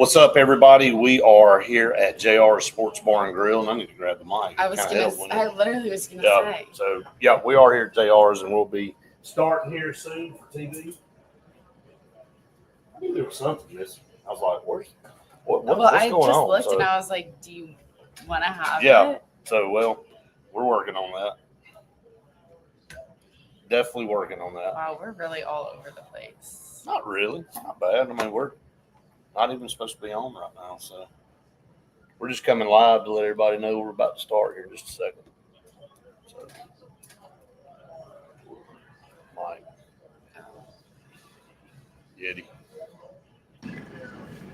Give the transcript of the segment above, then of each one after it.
What's up, everybody? We are here at JR Sports Bar and Grill, and I need to grab the mic. I literally was gonna say. So, we are here at JR's, and we'll be starting here soon for TV. I knew there was something missing. I was like, what's going on? I just looked and I was like, do you want to have it? So, we're working on that. Definitely working on that. Wow, we're really all over the place. Not really. It's not bad. I mean, we're not even supposed to be on right now, so we're just coming live to let everybody know we're about to start here in just a second. So, Mike, Yeti.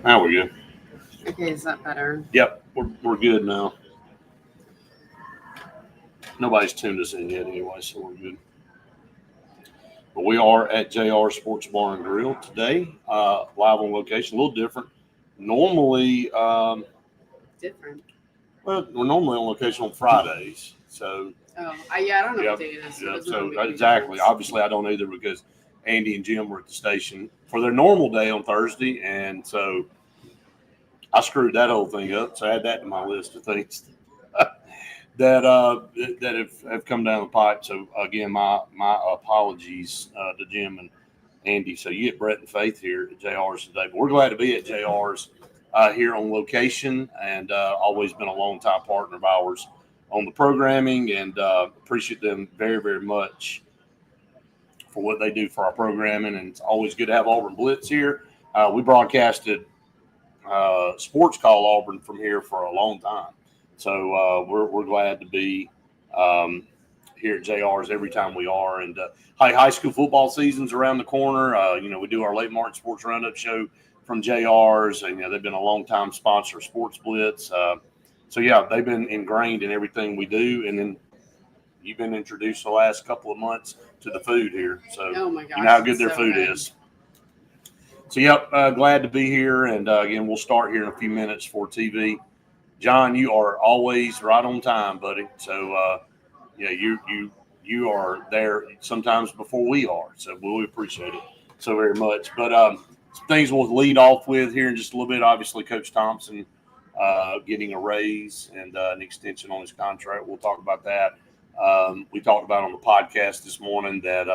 Now we're good. Okay, is that better? Yep, we're good now. Nobody's tuned us in yet anyway, so we're good. But we are at JR Sports Bar and Grill today, live on location, a little different. Normally, different. Well, we're normally on location on Fridays, so. I don't know what day it is. Yeah, so exactly. Obviously, I don't either because Andy and Jim were at the station for their normal day on Thursday, and so I screwed that whole thing up. So I add that to my list of things that have come down the pipe. So again, my apologies to Jim and Andy. So you get Brett and Faith here at JR's today, but we're glad to be at JR's here on location, and always been a long-time partner of ours on the programming, and appreciate them very, very much for what they do for our programming. And it's always good to have Auburn Blitz here. We broadcasted Sports Call Auburn from here for a long time. So we're glad to be here at JR's every time we are. And high school football season's around the corner. We do our late March Sports Roundup show from JR's, and they've been a long-time sponsor of Sports Blitz. So they've been ingrained in everything we do. And then you've been introduced the last couple of months to the food here. So oh my gosh, you know how good their food is. So glad to be here. And again, we'll start here in a few minutes for TV. John, you are always right on time, buddy. So you are there sometimes before we are. So we appreciate it so very much. But some things we'll lead off with here in just a little bit. Obviously, Coach Thompson getting a raise and an extension on his contract. We'll talk about that. We talked about on the podcast this morning that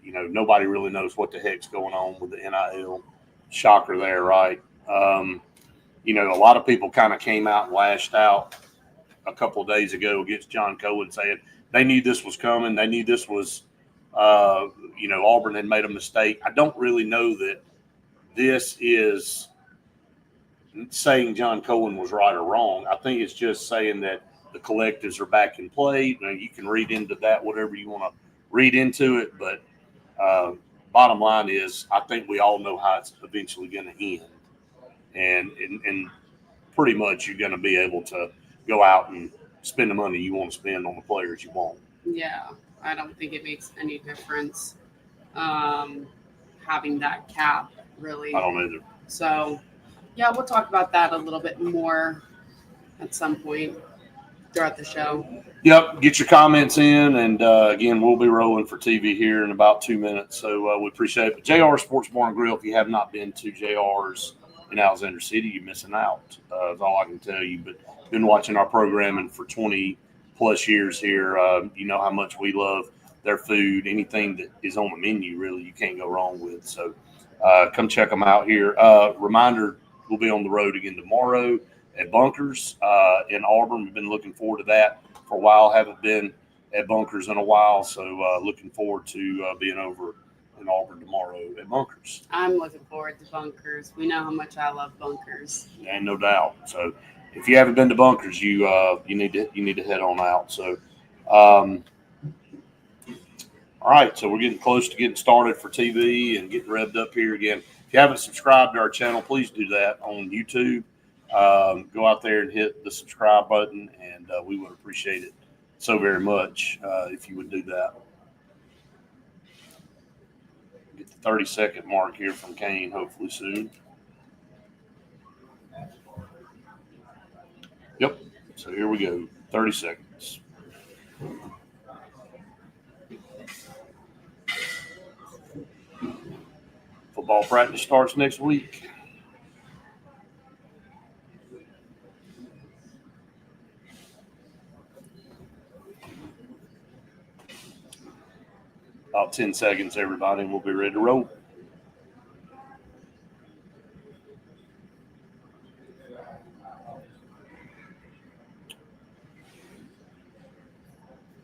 nobody really knows what the heck's going on with the NIL. Shocker there, right? A lot of people kind of came out and lashed out a couple of days ago against John Cohen, saying they knew this was coming. They knew this was, Auburn had made a mistake. I don't really know that this is saying John Cohen was right or wrong. I think it's just saying that the collectives are back in play. You can read into that whatever you want to read into it, but bottom line is I think we all know how it's eventually going to end. And pretty much you're going to be able to go out and spend the money you want to spend on the players you want. Yeah, I don't think it makes any difference having that cap, really. I don't either. So, we'll talk about that a little bit more at some point throughout the show. Yep, get your comments in, and again, we'll be rolling for TV here in about 2 minutes, so we appreciate it. But JR Sports Bar and Grill, if you have not been to JR's in Alexander City, you're missing out. That's all I can tell you. But been watching our programming for 20-plus years here. You know how much we love their food. Anything that is on the menu, really, you can't go wrong with. So come check them out here. Reminder, we'll be on the road again tomorrow at Bunkers in Auburn. We've been looking forward to that for a while. Haven't been at Bunkers in a while, so looking forward to being over in Auburn tomorrow at Bunkers. I'm looking forward to Bunkers. We know how much I love Bunkers. And no doubt. So if you haven't been to Bunkers, you need to head on out. So all right, so we're getting close to getting started for TV and getting revved up here again. If you haven't subscribed to our channel, please do that on YouTube. Go out there and hit the subscribe button, and we would appreciate it so very much if you would do that. Get the 30-second mark here from Kane hopefully soon. Yep. So here we go. 30 seconds. Football practice starts next week. About 10 seconds, everybody, and we'll be ready to roll.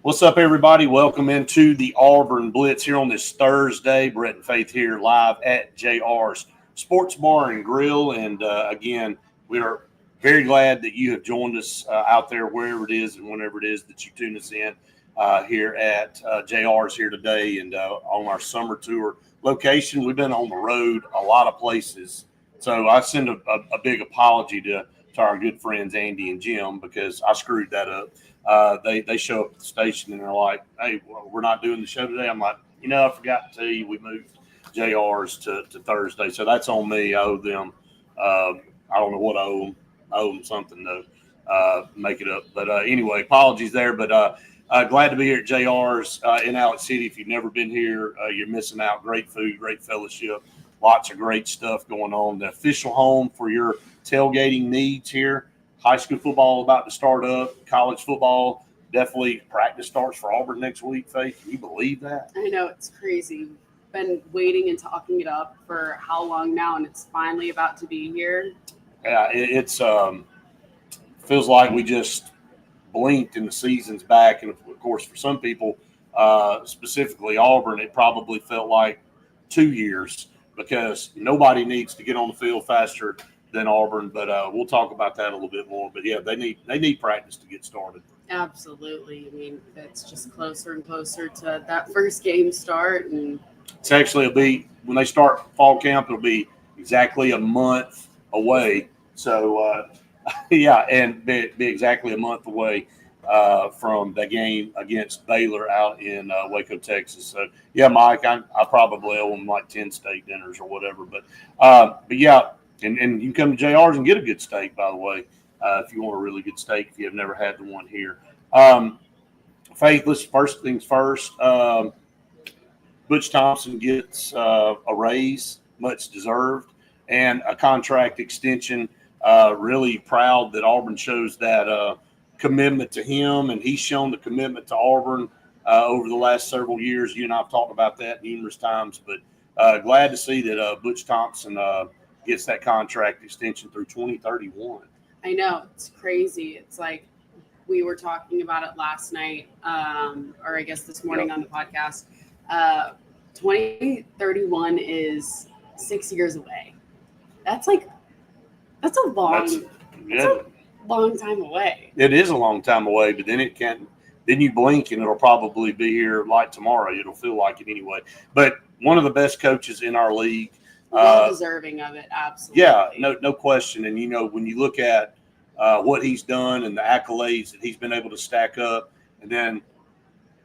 What's up, everybody? Welcome into the Auburn Blitz here on this Thursday. Brett and Faith here live at JR's Sports Bar and Grill. And again, we are very glad that you have joined us out there, wherever it is and whenever it is that you tune us in here at JR's here today and on our summer tour location. We've been on the road a lot of places. So I send a big apology to our good friends Andy and Jim because I screwed that up. They show up at the station and they're like, "Hey, well, we're not doing the show today." I'm like, I forgot to tell you we moved JR's to Thursday, so that's on me. I owe them. I don't know what I owe them. I owe them something to make it up. But anyway, apologies there. But glad to be here at JR's in Alex City. If you've never been here, you're missing out. Great food, great fellowship, lots of great stuff going on. The official home for your tailgating needs here. High school football about to start up. College football, definitely practice starts for Auburn next week, Faith. Can you believe that? I know, it's crazy. Been waiting and talking it up for how long now, and it's finally about to be here. Yeah, it's feels like we just blinked and the season's back. And, of course, for some people, specifically Auburn, it probably felt like 2 years because nobody needs to get on the field faster than Auburn, but we'll talk about that a little bit more. But yeah, they need practice to get started. Absolutely. I mean, it's just closer and closer to that first game start, and it's actually when they start fall camp, it'll be exactly a month away. So yeah, and be exactly a month away from the game against Baylor out in Waco, Texas. So yeah, Mike, I probably owe them like 10 steak dinners or whatever. But yeah. And you can come to JR's and get a good steak, by the way, if you want a really good steak, if you have never had the one here. Faith, let's first things first. Butch Thompson gets a raise, much deserved, and a contract extension. Really proud that Auburn shows that commitment to him, and he's shown the commitment to Auburn over the last several years. You and I have talked about that numerous times, but glad to see that Butch Thompson gets that contract extension through 2031. I know, it's crazy. It's like we were talking about it last night, or I guess this morning on the podcast. 2031 is 6 years away. That's a long time away. It is a long time away, but then you blink and it'll probably be here like tomorrow. It'll feel like it anyway. But one of the best coaches in our league. Well deserving of it, absolutely. Yeah, no question. And when you look at what he's done and the accolades that he's been able to stack up, and then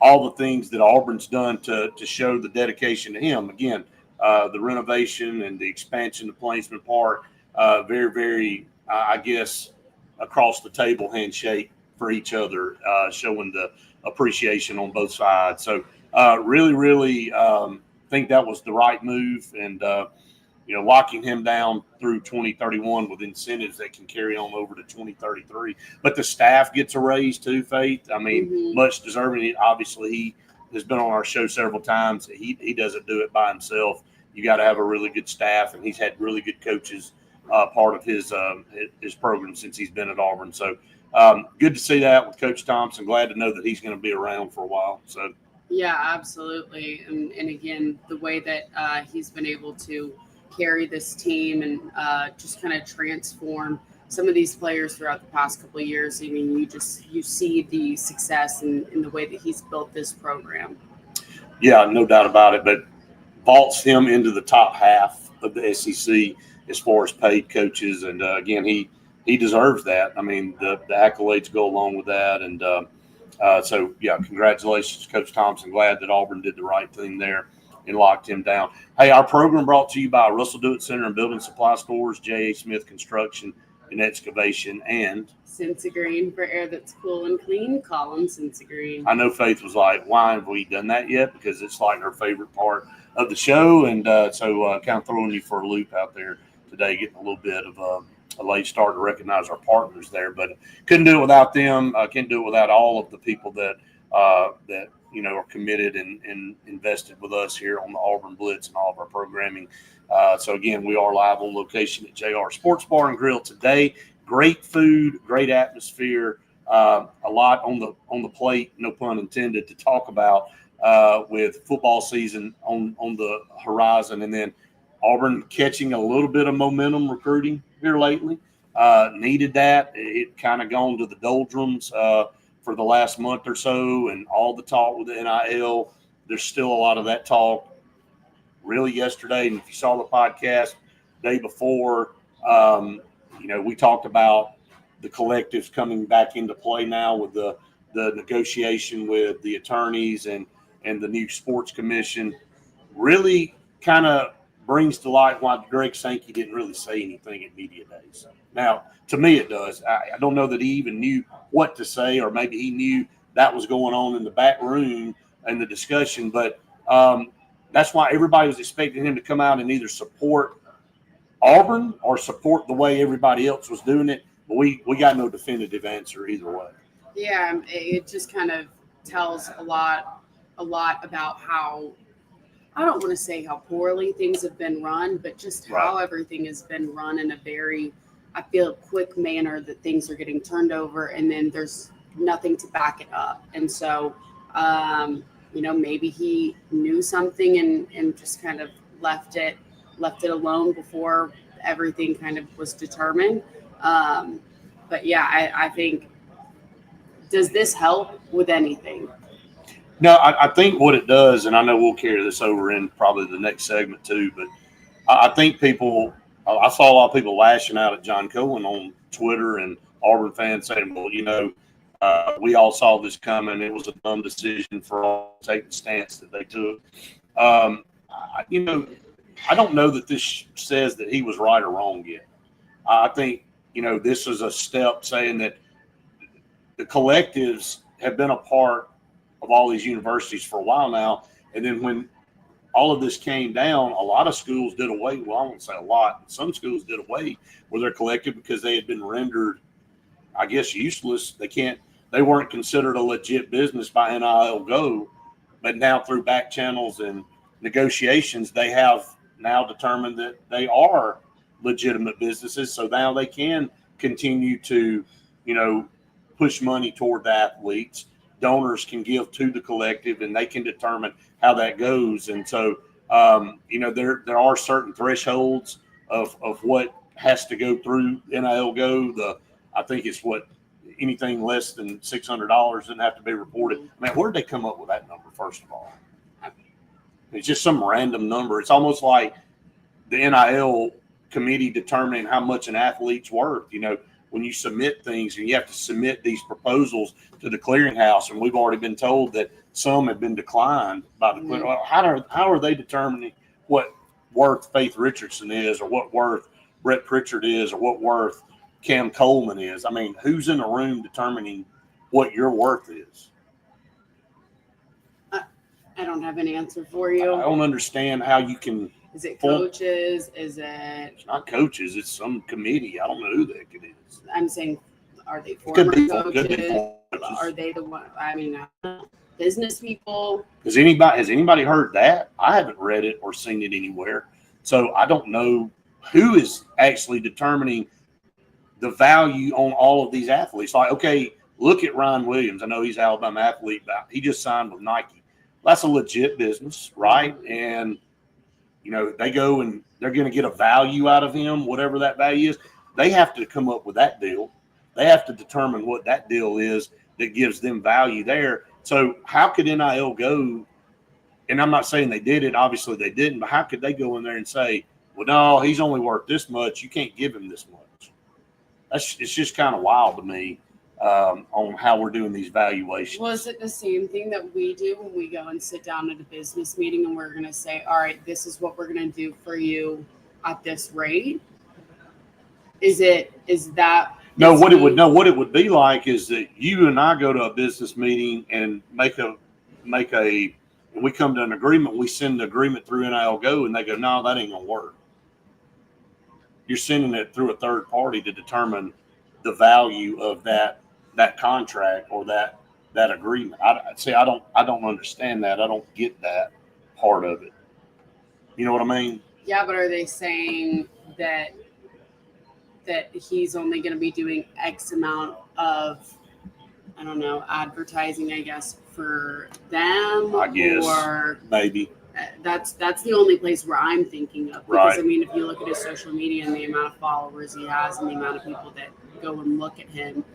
all the things that Auburn's done to show the dedication to him. Again, the renovation and the expansion of Plainsman Park, very, very, I guess, across the table handshake for each other, showing the appreciation on both sides. So really, really think that was the right move. And locking him down through 2031 with incentives that can carry on over to 2033. But the staff gets a raise too, Faith. I mean, much deserving. Obviously, he has been on our show several times. He doesn't do it by himself. You got to have a really good staff, and he's had really good coaches part of his program since he's been at Auburn. So good to see that with Coach Thompson. Glad to know that he's going to be around for a while. So yeah, absolutely. And again, the way that he's been able to carry this team and just kind of transform some of these players throughout the past couple of years. I mean, you see the success in the way that he's built this program. Yeah, no doubt about it. But vaults him into the top half of the SEC as far as paid coaches. And again, he deserves that. I mean, the accolades go along with that. And so, yeah, congratulations, Coach Thompson. Glad that Auburn did the right thing there and locked him down. Hey, our program brought to you by Russell Do It Center and Building Supply Stores, J.A. Smith Construction and Excavation, and Sensigreen for air that's cool and clean. Call them Sensigreen. I know Faith was like, why have we done that yet? Because it's like her favorite part of the show, and so kind of throwing you for a loop out there today, getting a little bit of a late start to recognize our partners there, but couldn't do it without them. Can't do it without all of the people that are committed and invested with us here on the Auburn Blitz and all of our programming. So again, we are live on location at JR Sports Bar and Grill today. Great food, great atmosphere, a lot on the plate, no pun intended, to talk about with football season on the horizon, and then Auburn catching a little bit of momentum recruiting here lately. Needed that. It kind of gone to the doldrums for the last month or so, and all the talk with the NIL. There's still a lot of that talk. Really, yesterday, and if you saw the podcast day before, we talked about the collectives coming back into play now with the negotiation with the attorneys and the new sports commission. Really kind of brings to light why Greg Sankey didn't really say anything at media days. Now, to me, it does. I don't know that he even knew what to say, or maybe he knew that was going on in the back room in the discussion, but that's why everybody was expecting him to come out and either support Auburn or support the way everybody else was doing it. But we got no definitive answer either way. Yeah, it just kind of tells a lot about how, I don't want to say how poorly things have been run, but just how everything has been run in a very, I feel, quick manner, that things are getting turned over and then there's nothing to back it up. And so, maybe he knew something and just kind of left it alone before everything kind of was determined. But yeah, I think, does this help with anything? No, I think what it does, and I know we'll carry this over in probably the next segment too, but I think I saw a lot of people lashing out at John Cohen on Twitter, and Auburn fans saying, well, we all saw this coming. It was a dumb decision for all to take the stance that they took. I don't know that this says that he was right or wrong yet. I think, this is a step saying that the collectives have been a part of all these universities for a while now. And then when all of this came down, a lot of schools did away. Well, I won't say a lot, but some schools did away with their collective because they had been rendered, I guess, useless. They weren't considered a legit business by NIL Go, but now through back channels and negotiations, they have now determined that they are legitimate businesses. So now they can continue to, push money toward the athletes. Donors can give to the collective, and they can determine how that goes. And so, there are certain thresholds of what has to go through NIL Go. I think it's anything less than $600 doesn't have to be reported. Man, where did they come up with that number, first of all? It's just some random number. It's almost like the NIL committee determining how much an athlete's worth. When you submit things and you have to submit these proposals to the clearinghouse, and we've already been told that some have been declined by the clearinghouse. Well, how are they determining what worth Faith Richardson is, or what worth Brett Pritchard is, or what worth Cam Coleman is? I mean, who's in the room determining what your worth is? I don't have an answer for you. I don't understand how you can. Is it coaches? It's not coaches. It's some committee. I don't know who the heck it is. I'm saying, are they former coaches? Are they the one? I mean, I don't know. Business people. Has anybody heard that? I haven't read it or seen it anywhere. So I don't know who is actually determining the value on all of these athletes. Like, okay, look at Ryan Williams. I know he's an Alabama athlete, but he just signed with Nike. That's a legit business, right? And they go and they're going to get a value out of him, whatever that value is. They have to come up with that deal. They have to determine what that deal is that gives them value there. So how could NIL go? And I'm not saying they did it. Obviously they didn't. But how could they go in there and say, well, no, he's only worth this much. You can't give him this much. It's just kind of wild to me on how we're doing these valuations. Was it the same thing that we do when we go and sit down at a business meeting and we're going to say, all right, this is what we're going to do for you at this rate? What it would be like is that you and I go to a business meeting and make a we come to an agreement, we send the agreement through NIL Go, and they go, no, that ain't going to work. You're sending it through a third party to determine the value of that contract or that agreement. I don't understand that. I don't get that part of it. You know what I mean? Yeah, but are they saying that he's only going to be doing X amount of, I don't know, advertising, I guess, for them? I guess. Or maybe. That's the only place where I'm thinking of. Because, right. I mean, if you look at his social media and the amount of followers he has and the amount of people that go and look at him,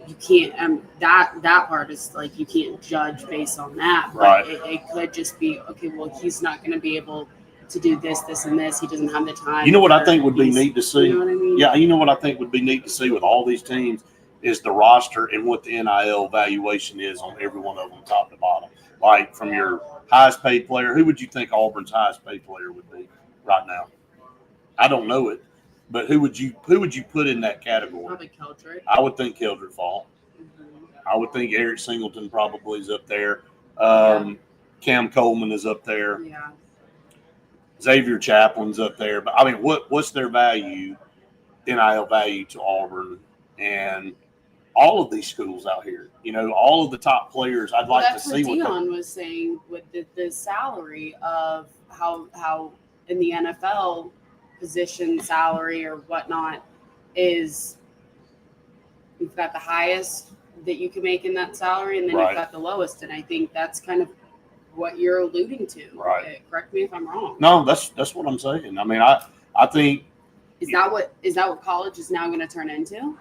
you can't, that part is like, you can't judge based on that. But right. it could just be, okay, well, he's not going to be able to do this, and this. He doesn't have the time. You know what I think would be neat to see? You know what I mean? Yeah, you know what I think would be neat to see with all these teams is the roster and what the NIL valuation is on every one of them, top to bottom. Like from your highest paid player, who would you think Auburn's highest paid player would be right now? I don't know it, but who would you put in that category? Probably Keldrick. I would think Keldrick Fall. Mm-hmm. I would think Eric Singleton probably is up there. Cam Coleman is up there. Yeah. Xavier Chaplin's up there. But I mean, what's their value, NIL value to Auburn and all of these schools out here? You know, all of the top players. I'd like to see what Dion was saying with the salary of how in the NFL position salary or whatnot is, you've got the highest that you can make in that salary, and then right. you've got the lowest. And I think that's kind of what you're alluding to. Right. Correct me if I'm wrong. No, that's what I'm saying. I mean, I think is that what college is now going to turn into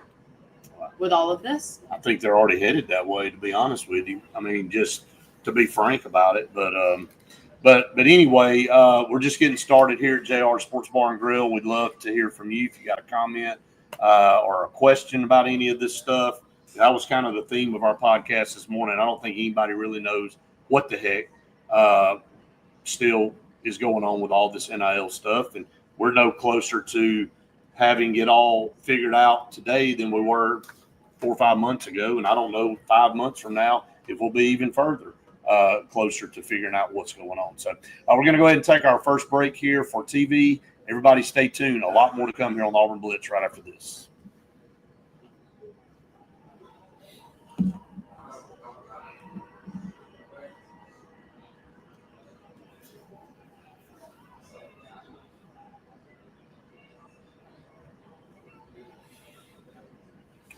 with all of this? I think they're already headed that way, to be honest with you. I mean, just to be frank about it. But anyway, we're just getting started here at JR Sports Bar and Grill. We'd love to hear from you if you got a comment or a question about any of this stuff. That was kind of the theme of our podcast this morning. I don't think anybody really knows what the heck still is going on with all this NIL stuff. And we're no closer to having it all figured out today than we were 4 or 5 months ago. And I don't know 5 months from now if we'll be even further closer to figuring out what's going on. So we're going to go ahead and take our first break here for TV. Everybody stay tuned. A lot more to come here on the Auburn Blitz right after this.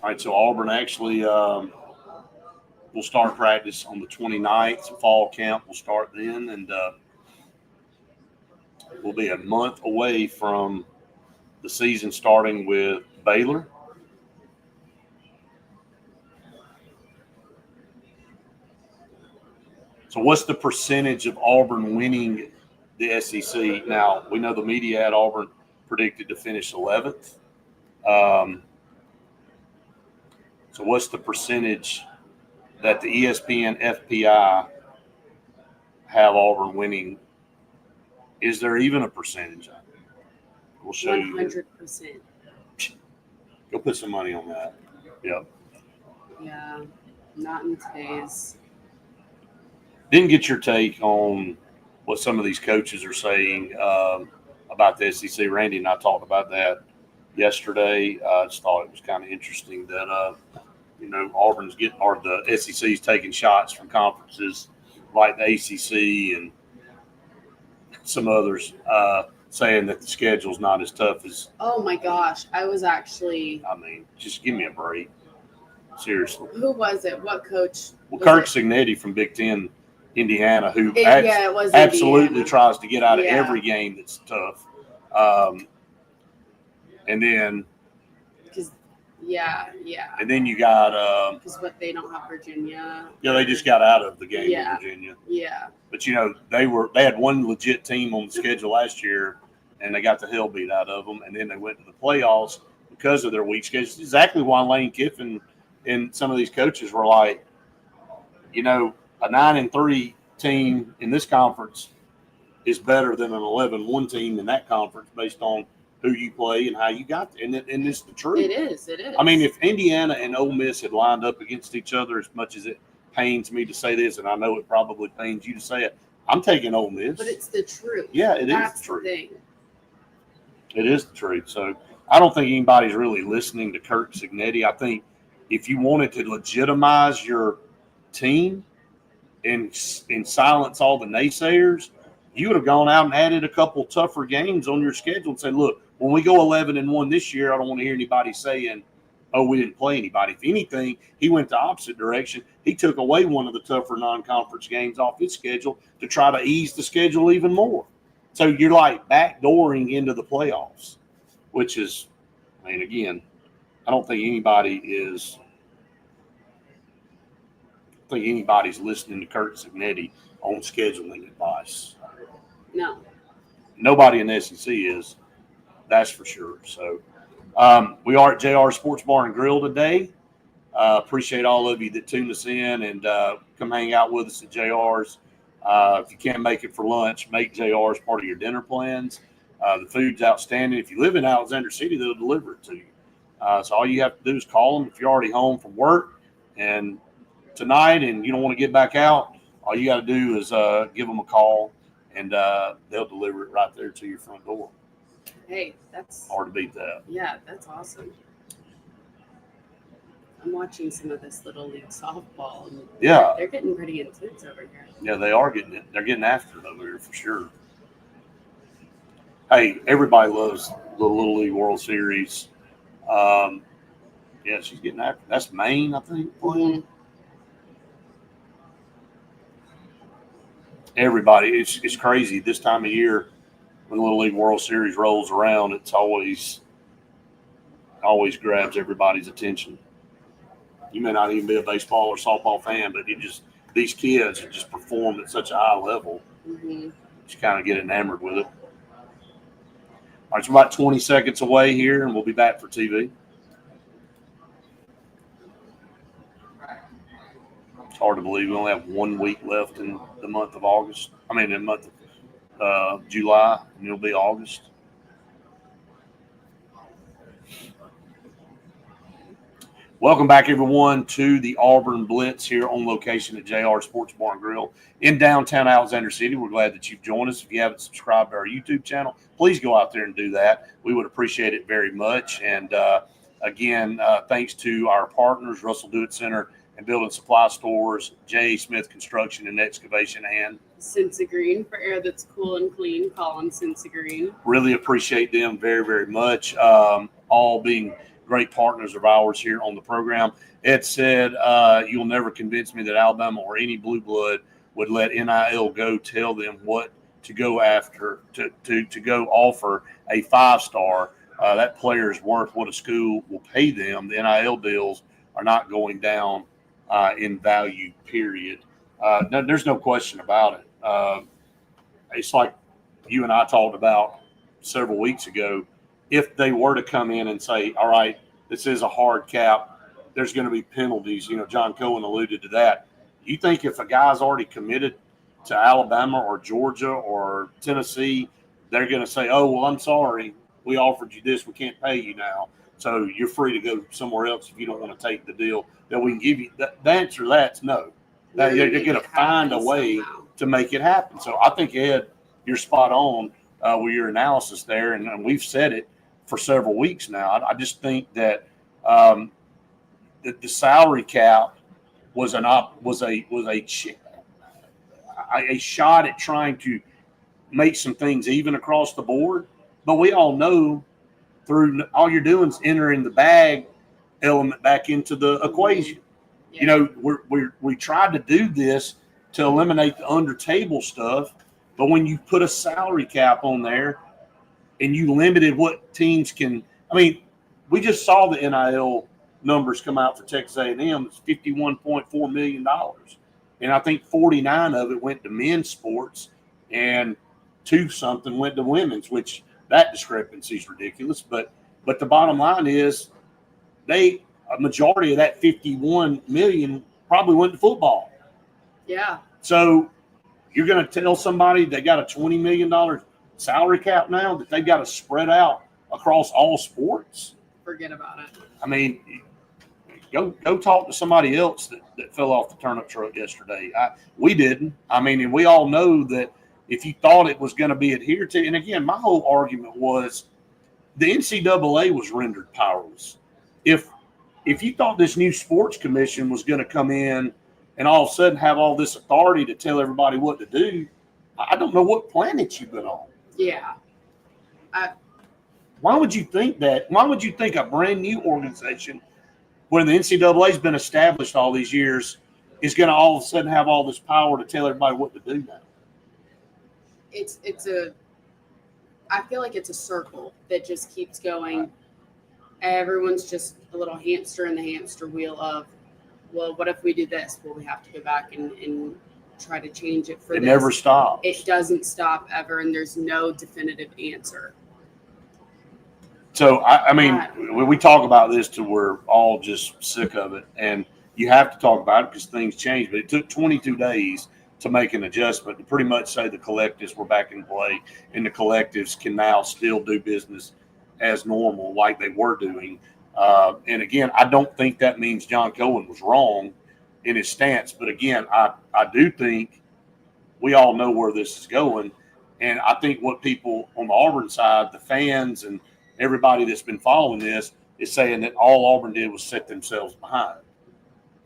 All right, so Auburn actually will start practice on the 29th. Fall camp will start then, and we'll be a month away from the season starting with Baylor. So what's the percentage of Auburn winning the SEC? Now, we know the media at Auburn predicted to finish 11th. So what's the percentage that the ESPN FPI have Auburn winning? Is there even a percentage? We'll show 100%. you. Go put some money on that. Yep. Yeah, not in today's. Didn't get your take on what some of these coaches are saying about the SEC. Randy and I talked about that yesterday. I just thought it was kind of interesting that Auburn's getting, or the SEC's taking shots from conferences like the ACC and some others, saying that the schedule's not as tough as. Oh my gosh, I was actually. I mean, just give me a break. Seriously. Who was it? What coach? Well, Kirk Cignetti from Big Ten, Indiana, who it was absolutely Indiana. Tries to get out of every game that's tough. And then. Yeah. And then you got because they don't have Virginia. Yeah, they just got out of the game in Virginia. Yeah. But they had one legit team on the schedule last year, and they got the hell beat out of them. And then they went to the playoffs because of their weak schedule. Exactly why Lane Kiffin and some of these coaches were like, a 9-3 team in this conference is better than an 11-1 team in that conference based on who you play and how you got there. And it's the truth. It is. I mean, if Indiana and Ole Miss had lined up against each other as much as it pains me to say this, and I know it probably pains you to say it. I'm taking Ole Miss. But it's the truth. Yeah, it That's is the truth. thing. It is the truth. So I don't think anybody's really listening to Kirk Cignetti. I think if you wanted to legitimize your team and silence all the naysayers, you would have gone out and added a couple tougher games on your schedule and said, look, when we go 11-1 this year, I don't want to hear anybody saying, oh, we didn't play anybody. If anything, he went the opposite direction. He took away one of the tougher non-conference games off his schedule to try to ease the schedule even more. So you're like backdooring into the playoffs, which is, I mean, again, I don't think anybody's listening to Kirk Cignetti on scheduling advice. No. Nobody in the SEC is, that's for sure. So we are at JR Sports Bar and Grill today. Appreciate all of you that tuned us in and come hang out with us at JR's. If you can't make it for lunch, make JR's part of your dinner plans. The food's outstanding. If you live in Alexander City, they'll deliver it to you. So all you have to do is call them if you're already home from work and tonight and you don't want to get back out. All you got to do is give them a call and they'll deliver it right there to your front door. Hey, that's hard to beat that. Yeah, that's awesome. I'm watching some of this little league softball, and they're getting pretty intense over here. Yeah, they are getting it. They're getting after it over here for sure. Hey, everybody loves the Little League World Series. Yeah, she's getting after it. That's Maine, I think. Mm-hmm. Everybody, it's crazy this time of year when the Little League World Series rolls around. It's always grabs everybody's attention. You may not even be a baseball or softball fan, but these kids just perform at such a high level. Mm-hmm. Just kind of get enamored with it. All right, so we're about 20 seconds away here, and we'll be back for TV. It's hard to believe we only have 1 week left in the month of August. I mean, in the month of July, and it'll be August. Welcome back, everyone, to the Auburn Blitz here on location at JR Sports Bar and Grill in downtown Alexander City. We're glad that you've joined us. If you haven't subscribed to our YouTube channel, please go out there and do that. We would appreciate it very much. And, again, thanks to our partners, Russell Do-It Center and Building Supply Stores, J. Smith Construction and Excavation, and Cincy Green for air that's cool and clean. Call on Cincy Green. Really appreciate them very, very much, all being great partners of ours here on the program. Ed said, you'll never convince me that Alabama or any blue blood would let NIL go tell them what to go after, to go offer a 5-star. That player is worth what a school will pay them. The NIL deals are not going down in value, period. No, there's no question about it. It's like you and I talked about several weeks ago. If they were to come in and say, all right, this is a hard cap, there's going to be penalties. John Cohen alluded to that. You think if a guy's already committed to Alabama or Georgia or Tennessee, they're going to say, oh, well, I'm sorry. We offered you this. We can't pay you now. So you're free to go somewhere else if you don't want to take the deal that we can give you. The answer to that's no. You're going to find a way to make it happen. So I think, Ed, you're spot on with your analysis there, and we've said it for several weeks now. I just think that the salary cap was a shot at trying to make some things even across the board. But we all know through all you're doing is entering the bag element back into the equation. Yeah. We tried to do this to eliminate the under table stuff, but when you put a salary cap on there and you limited what teams can, we just saw the NIL numbers come out for Texas A&M. It's $51.4 million. And I think 49 of it went to men's sports and 2-something went to women's, which that discrepancy is ridiculous. But the bottom line is a majority of that 51 million probably went to football. Yeah. So you're going to tell somebody they got a $20 million salary cap now that they've got to spread out across all sports? Forget about it. Go talk to somebody else that fell off the turnip truck yesterday. We didn't. I mean, and we all know that if you thought it was going to be adhered to, and again, my whole argument was the NCAA was rendered powerless. If you thought this new sports commission was going to come in and all of a sudden have all this authority to tell everybody what to do, I don't know what planet you've been on. Yeah. Why would you think that? Why would you think a brand new organization, when the NCAA has been established all these years, is going to all of a sudden have all this power to tell everybody what to do now? I feel like it's a circle that just keeps going. Everyone's just a little hamster in the hamster wheel of, well, what if we do this? Well, we have to go back and try to change it for this. It never stops. It doesn't stop ever, and there's no definitive answer. So, I mean, when we talk about this till we're all just sick of it, and you have to talk about it because things change, but it took 22 days to make an adjustment to pretty much say the collectives were back in play, and the collectives can now still do business as normal like they were doing. And again, I don't think that means John Cohen was wrong in his stance. But again, I do think we all know where this is going. And I think what people on the Auburn side, the fans and everybody that's been following this, is saying that all Auburn did was set themselves behind.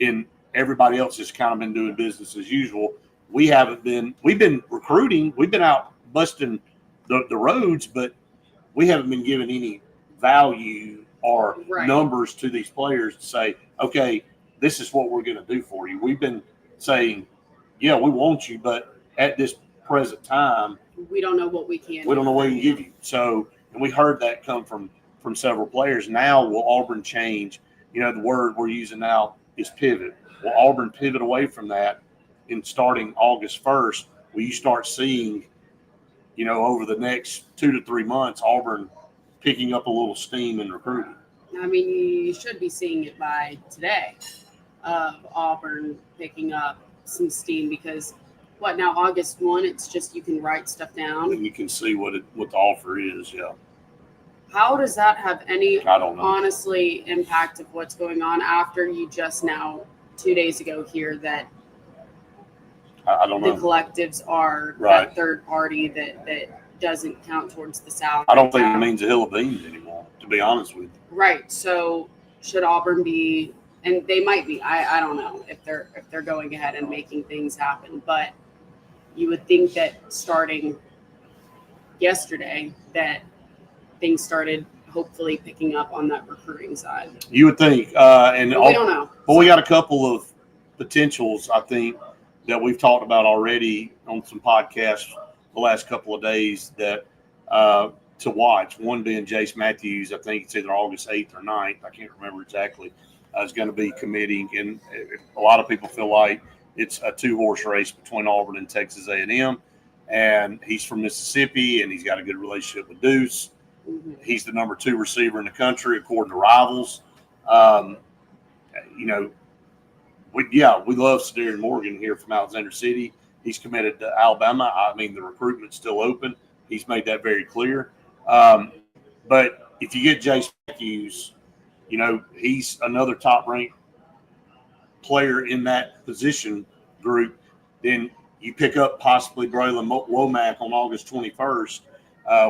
And everybody else has kind of been doing business as usual. We've been recruiting. We've been out busting the roads, but we haven't been given any value or numbers to these players to say, okay, this is what we're going to do for you. We've been saying, yeah, we want you, but at this present time, we don't know what we can. We don't know what we can give you. So, and we heard that come from several players. Now, will Auburn change? You know, the word we're using now is pivot. Will Auburn pivot away from that? And starting August 1st, will you start seeing, you know, over the next 2 to 3 months, Auburn picking up a little steam in recruiting? I mean, you should be seeing it by today of Auburn picking up some steam because now August 1, it's just you can write stuff down. And you can see what the offer is, yeah. How does that have any, I don't know, honestly, impact of what's going on after you just now 2 days ago hear that I don't know. The collectives are that third party that doesn't count towards the salary. I don't think it means a hill of beans anymore, to be honest with you. Right. So should Auburn be, and they might be, I don't know if they're going ahead and making things happen, but you would think that starting yesterday that things started hopefully picking up on that recruiting side. You would think, we don't know. But we got a couple of potentials, I think, that we've talked about already on some podcasts the last couple of days that to watch. One being Jace Matthews. I think it's either August 8th or 9th. I can't remember exactly. Is going to be committing, and a lot of people feel like it's a 2-horse race between Auburn and Texas A&M. And he's from Mississippi, and he's got a good relationship with Deuce. Mm-hmm. He's the number 2 receiver in the country, according to Rivals. You know, we love Sadarian Morgan here from Alexander City. He's committed to Alabama. I mean, the recruitment's still open. He's made that very clear. But if you get Jace Matthews, you know, he's another top-ranked player in that position group. Then you pick up possibly Braylon Womack on August 21st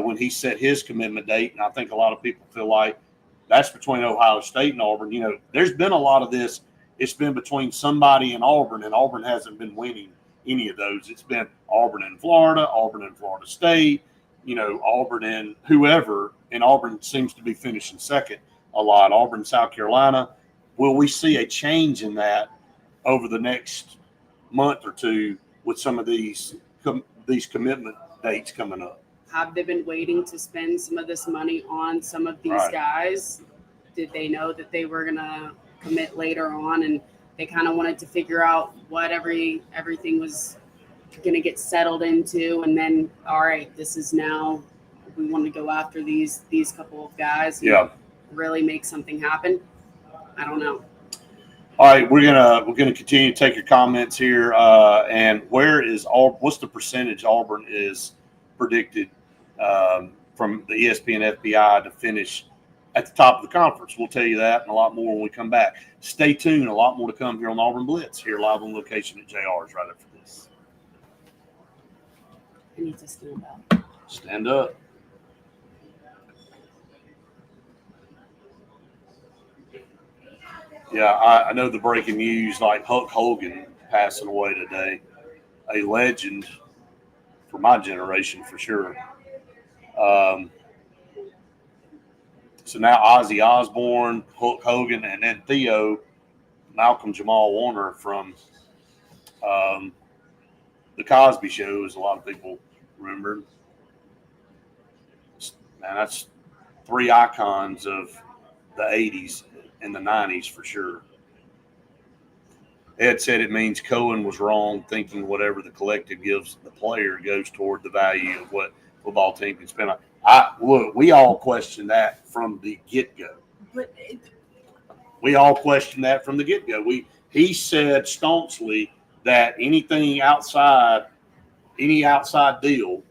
when he set his commitment date. And I think a lot of people feel like that's between Ohio State and Auburn. You know, there's been a lot of this. It's been between somebody and Auburn hasn't been winning any of those. It's been Auburn and Florida State, you know, Auburn and whoever, and Auburn seems to be finishing second a lot. Auburn, South Carolina. Will we see a change in that over the next month or two with some of these commitment dates coming up? Have they been waiting to spend some of this money on some of these guys? Did they know that they were going to commit later on, and they kind of wanted to figure out what everything was going to get settled into, and then, all right, this is now we want to go after these couple of guys and really make something happen? I don't know. All right, we're gonna continue to take your comments here. And what's the percentage Auburn is predicted from the ESPN FPI to finish at the top of the conference. We'll tell you that and a lot more when we come back. Stay tuned. A lot more to come here on Auburn Blitz, here live on location at JR's right after this. I need to stand up. Stand up. Yeah, I know the breaking news, like Hulk Hogan passing away today, a legend for my generation for sure. So now Ozzy Osbourne, Hulk Hogan, and then Theo, Malcolm Jamal Warner from The Cosby Show, as a lot of people remember. Man, that's three icons of the 80s and the 90s for sure. Ed said it means Cohen was wrong thinking whatever the collective gives the player goes toward the value of what football team can spend on. Look, we all questioned that from the get-go. We all questioned that from the get-go. He said staunchly that any outside deal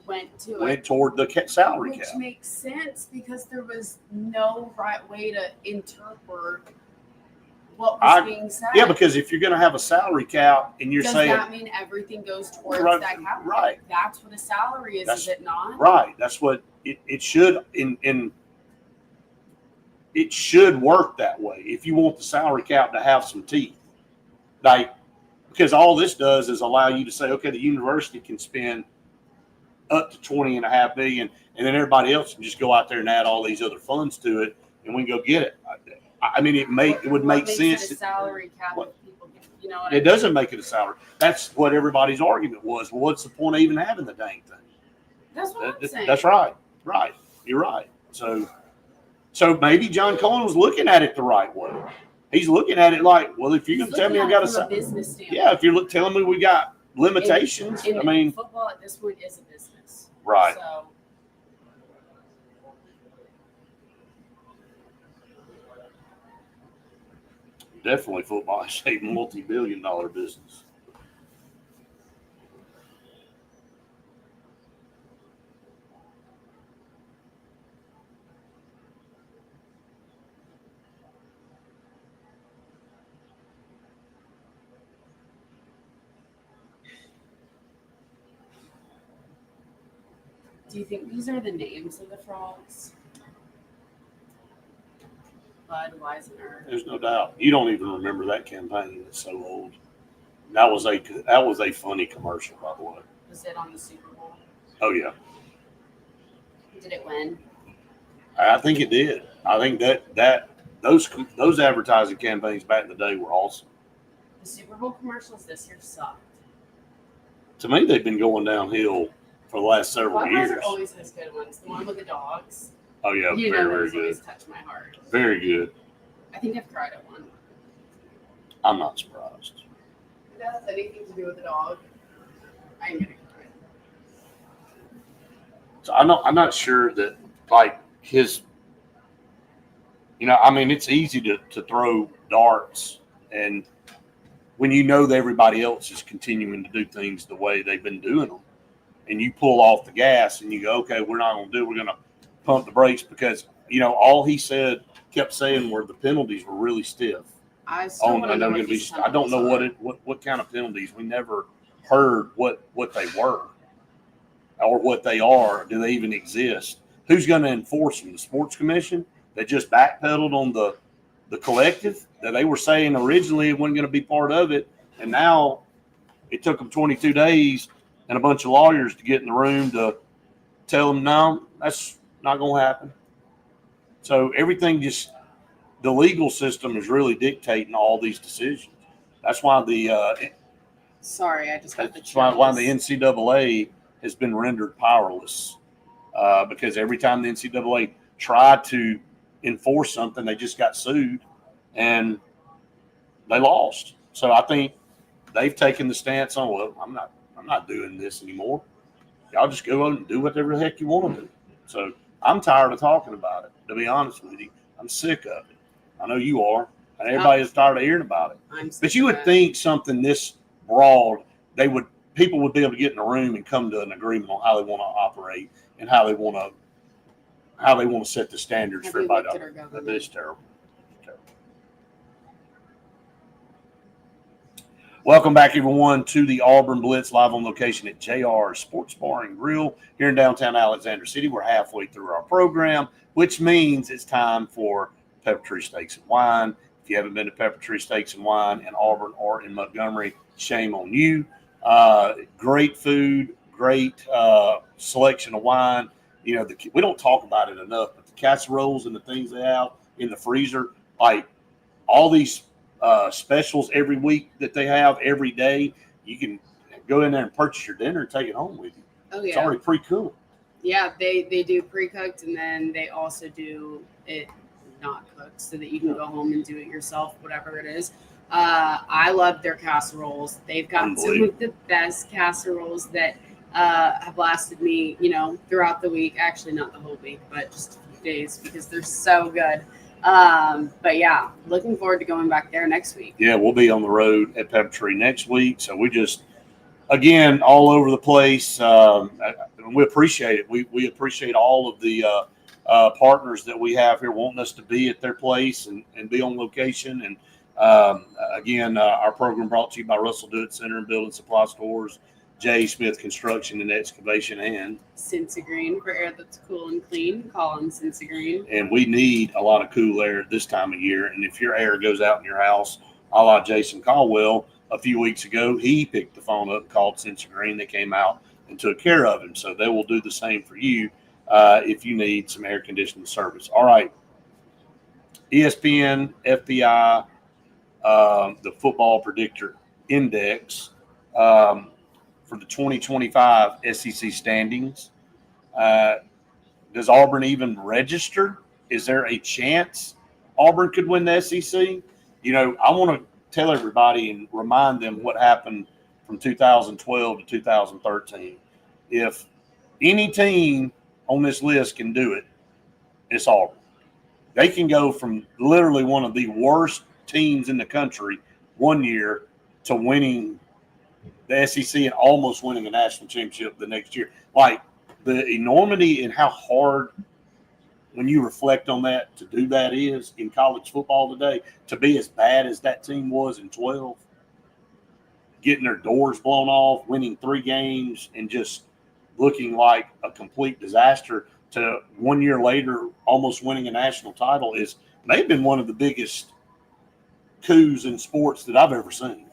went toward the salary cap. Which makes sense because there was no right way to interpret what was being said. Yeah, because if you're going to have a salary cap and you're saying, does that mean everything goes towards that cap? Right. That's what a salary is it not? Right. That's what it should. It should work that way if you want the salary cap to have some teeth. Because all this does is allow you to say, okay, the university can spend up to $20.5 million, and then everybody else can just go out there and add all these other funds to it, and we can go get it. I mean, it would make sense. It a salary cap if people get, you know what it doesn't make it a salary. That's what everybody's argument was. Well, what's the point of even having the dang thing? That's what I'm saying. That's right. Right. You're right. So maybe John Cohen was looking at it the right way. He's looking at it like, well, if you're going to tell me I got a business standpoint. Yeah, if you're telling me we got limitations, I mean, football at this point is a business. Right. So. Definitely football is a multi-billion-dollar business. Do you think these are the names of the frogs? Budweiser. There's no doubt. You don't even remember that campaign. It's so old. That was a funny commercial, by the way. Was it on the Super Bowl? Oh yeah. Did it win? I think it did. I think that those advertising campaigns back in the day were awesome. The Super Bowl commercials this year sucked. To me, they've been going downhill for the last several years. Budweiser always has good ones. The one with the dogs. Oh yeah, very good. Always touch my heart. Very good. I think I've cried at one. I'm not surprised. If that has anything to do with the dog, I'm gonna cry. So I'm not sure that like his. I mean, it's easy to throw darts, and when you know that everybody else is continuing to do things the way they've been doing them, and you pull off the gas and you go, okay, we're not going to do it. We're going to pump the brakes because, all he kept saying were the penalties were really stiff. I don't know what kind of penalties. We never heard what they were or what they are. Do they even exist? Who's going to enforce them? The sports commission that just backpedaled on the collective that they were saying originally it wasn't going to be part of it. And now it took them 22 days and a bunch of lawyers to get in the room to tell them, no, that's not going to happen. So everything the legal system is really dictating all these decisions. That's why Sorry, I just got the why the NCAA has been rendered powerless because every time the NCAA tried to enforce something, they just got sued and they lost. So I think they've taken the stance on, well, I'm not doing this anymore. Y'all just go out and do whatever the heck you want to do. So I'm tired of talking about it, to be honest with you. I'm sick of it. I know you are. And everybody is tired of hearing about it. But you would think something this broad, people would be able to get in a room and come to an agreement on how they want to operate and how they want to how they want to set the standards Have for you everybody. looked at our government? That is terrible. Welcome back, everyone, to the Auburn Blitz live on location at JR Sports Bar and Grill here in downtown Alexander City. We're halfway through our program, which means it's time for Pepper Tree Steaks and Wine. If you haven't been to Pepper Tree Steaks and Wine in Auburn or in Montgomery, shame on you. Great food, great selection of wine. You know, we don't talk about it enough, but the casseroles and the things they have in the freezer, like all these specials every week that they have every day, you can go in there and purchase your dinner and take it home with you. Oh It's yeah, already pre-cooked. yeah. They do pre-cooked, and then they also do it not cooked, so that you can go home and do it yourself, whatever it is. I love their casseroles. They've got some of the best casseroles that have lasted me, throughout the week. Actually, not the whole week, but just a few days, because they're so good. But yeah, looking forward to going back there next week. Yeah, we'll be on the road at Pepper Tree next week. So we just, again, all over the place. We appreciate it. We appreciate all of the partners that we have here wanting us to be at their place and be on location. And again, our program brought to you by Russell Dewitt Center and Building Supply Stores, J. Smith Construction and Excavation, and Cincy Green for air that's cool and clean. Call them Cincy Green. And we need a lot of cool air this time of year. And if your air goes out in your house, a la Jason Caldwell a few weeks ago, he picked the phone up and called Cincy Green. They came out and took care of him. So they will do the same for you if you need some air conditioning service. All right. ESPN, FPI, the Football Predictor Index. For the 2025 SEC standings. Does Auburn even register? Is there a chance Auburn could win the SEC? I want to tell everybody and remind them what happened from 2012 to 2013. If any team on this list can do it, it's Auburn. They can go from literally one of the worst teams in the country one year to winning the SEC and almost winning a national championship the next year. Like the enormity and how hard, when you reflect on that, to do that is in college football today, to be as bad as that team was in 12, getting their doors blown off, winning 3 games, and just looking like a complete disaster, to 1 year later almost winning a national title may have been one of the biggest coups in sports that I've ever seen.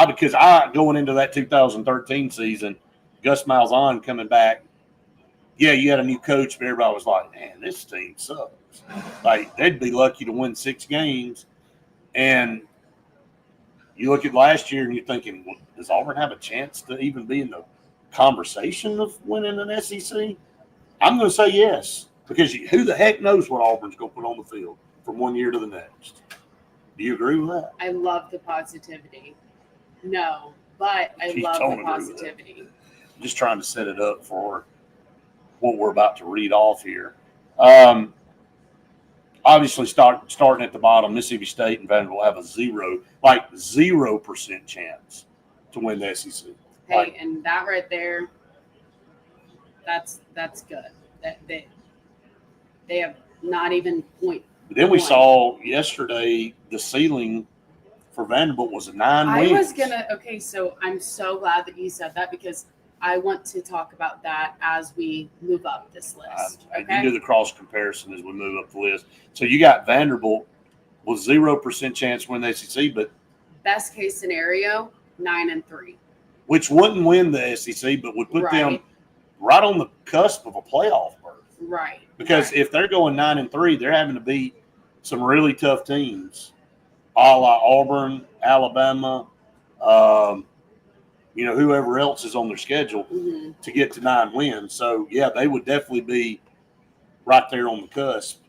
Because going into that 2013 season, Gus Malzahn coming back, yeah, you had a new coach, but everybody was like, man, this team sucks. Like, they'd be lucky to win 6 games. And you look at last year and you're thinking, well, does Auburn have a chance to even be in the conversation of winning an SEC? I'm going to say yes, because who the heck knows what Auburn's going to put on the field from one year to the next. Do you agree with that? I love the positivity. No, but I love the positivity. Just trying to set it up for what we're about to read off here. Obviously, starting at the bottom, Mississippi State and Vanderbilt have a 0% chance to win the SEC. Hey, and that right there, that's good. That they have not even point. But then we saw yesterday the ceiling for Vanderbilt was a 9 wins. So I'm so glad that you said that, because I want to talk about that as we move up this list. You can do the cross comparison as we move up the list. So you got Vanderbilt with 0% chance to win the SEC, but best case scenario, 9-3, which wouldn't win the SEC, but would put them right on the cusp of a playoff berth. Right. Because if they're going 9-3, they're having to beat some really tough teams, a la Auburn, Alabama, whoever else is on their schedule to get to 9 wins. So, yeah, they would definitely be right there on the cusp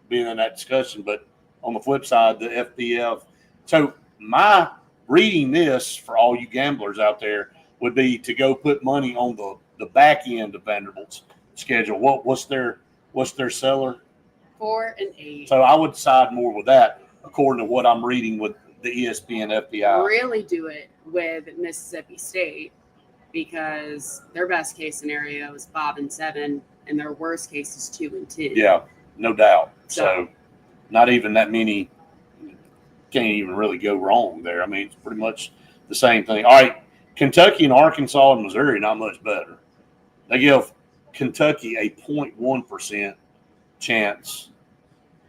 being in that discussion. But on the flip side, the FBF. So my reading this for all you gamblers out there would be to go put money on the back end of Vanderbilt's schedule. What's their seller? 4-8. So I would side more with that, according to what I'm reading with the ESPN FPI. Really do it with Mississippi State, because their best case scenario is 5-7, and their worst case is 2-2. Yeah, no doubt. So- So not even that many can't even really go wrong there. I mean, it's pretty much the same thing. All right, Kentucky and Arkansas and Missouri, not much better. They give Kentucky a 0.1% chance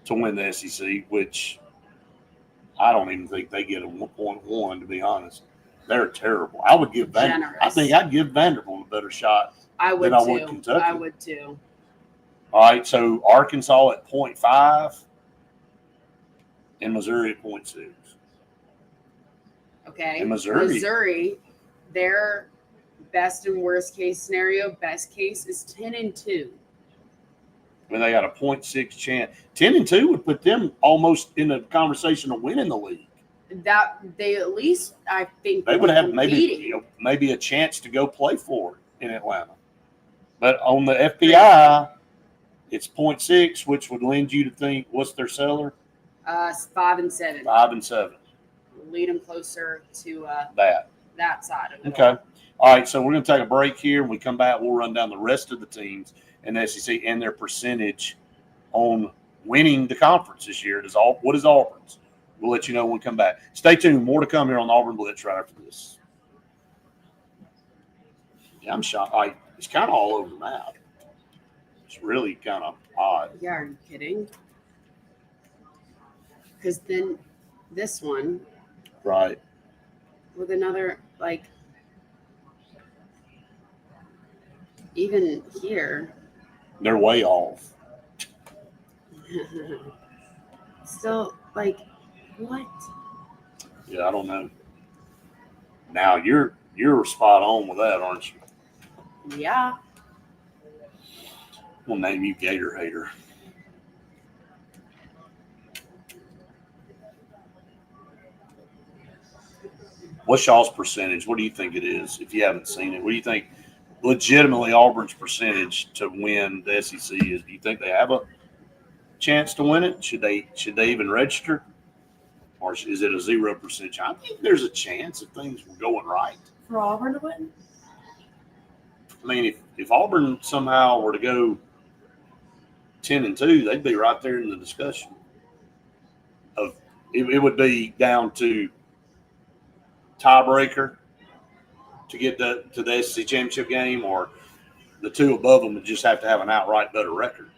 to win the SEC, which I don't even think they get a 1.1, to be honest. They're terrible. I would give Generous. I think I'd give Vanderbilt a better shot. I would Then I too. would Kentucky. I would too. All right, so Arkansas at 0.5 and Missouri at 0.6. Okay. And Missouri. Their best and worst case scenario, best case is 10-2. I mean, they got a 0.6 chance. 10-2 would put them almost in a conversation of winning the league. That they at least, I think, They would have maybe competing. maybe a chance to go play for it in Atlanta. But on the FPI, it's 0.6, which would lend you to think, what's their seller? 5-7. 5 and 7. Lead them closer to That. side of it. Okay. All right, so we're going to take a break here. When we come back, we'll run down the rest of the teams in the SEC and their percentage on winning the conference this year. What is Auburn's? We'll let you know when we come back. Stay tuned. More to come here on the Auburn Blitz right after this. Yeah, I'm shocked. It's kind of all over the map. It's really kind of odd. Yeah, are you kidding? Because then this one Right. with another, like, even here, They're way off. still, like, what? Yeah, I don't know. Now you're spot on with that, aren't you? Yeah. We'll name you Gator Hater. What's y'all's percentage? What do you think it is? If you haven't seen it, what do you think legitimately Auburn's percentage to win the SEC is? Do you think they have a chance to win it? Should they even register? Or is it a 0% chance? I think there's a chance if things were going right. For Auburn to win? I mean, if Auburn somehow were to go 10-2, they'd be right there in the discussion. It would be down to tiebreaker to get to the SEC championship game, or the two above them would just have to have an outright better record.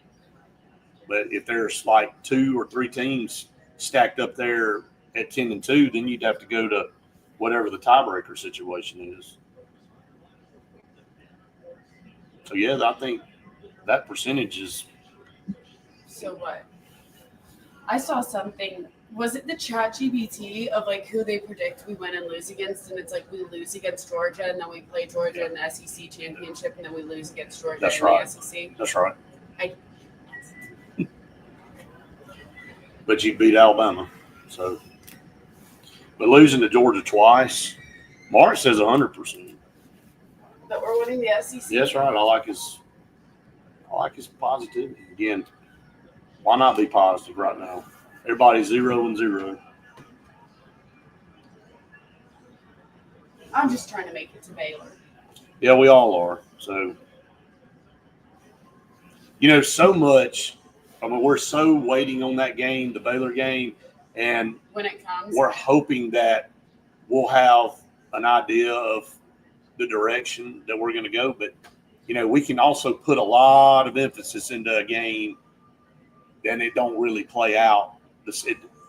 But if there's like 2 or 3 teams stacked up there at 10-2, then you'd have to go to whatever the tiebreaker situation is. So yeah, I think that percentage is. So what? I saw something. Was it the ChatGPT of like who they predict we win and lose against? And it's like we lose against Georgia, and then we play Georgia in the SEC championship, and then we lose against Georgia That's in right. the SEC. That's right. I- But you beat Alabama, so. But losing to Georgia twice, Mark says 100%. That we're winning the SEC. Yes, right. I like his positivity. Again, why not be positive right now? Everybody's 0-0. I'm just trying to make it to Baylor. Yeah, we all are. So, so much. I mean, we're so waiting on that game, the Baylor game, and When it comes, we're hoping that we'll have an idea of the direction that we're going to go. But, we can also put a lot of emphasis into a game, and it don't really play out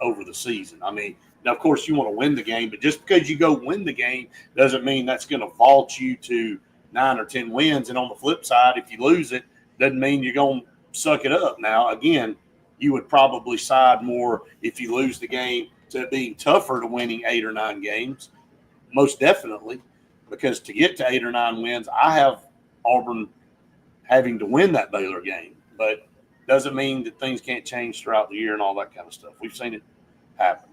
over the season. I mean, now, of course, you want to win the game, but just because you go win the game doesn't mean that's going to vault you to 9 or 10 wins. And on the flip side, if you lose it, doesn't mean you're going to suck it up. Now, again, you would probably side more if you lose the game to it being tougher to winning 8 or 9 games, most definitely, because to get to 8 or 9 wins, I have Auburn having to win that Baylor game. But doesn't mean that things can't change throughout the year and all that kind of stuff. We've seen it happen.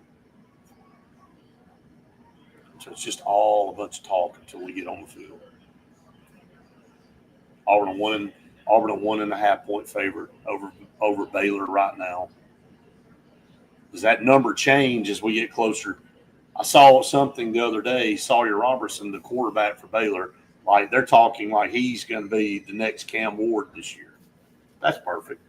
So it's just all a bunch of talk until we get on the field. Auburn a 1.5 point favorite over Baylor right now. Does that number change as we get closer? I saw something the other day, Sawyer Robertson, the quarterback for Baylor, like they're talking like he's going to be the next Cam Ward this year. That's perfect.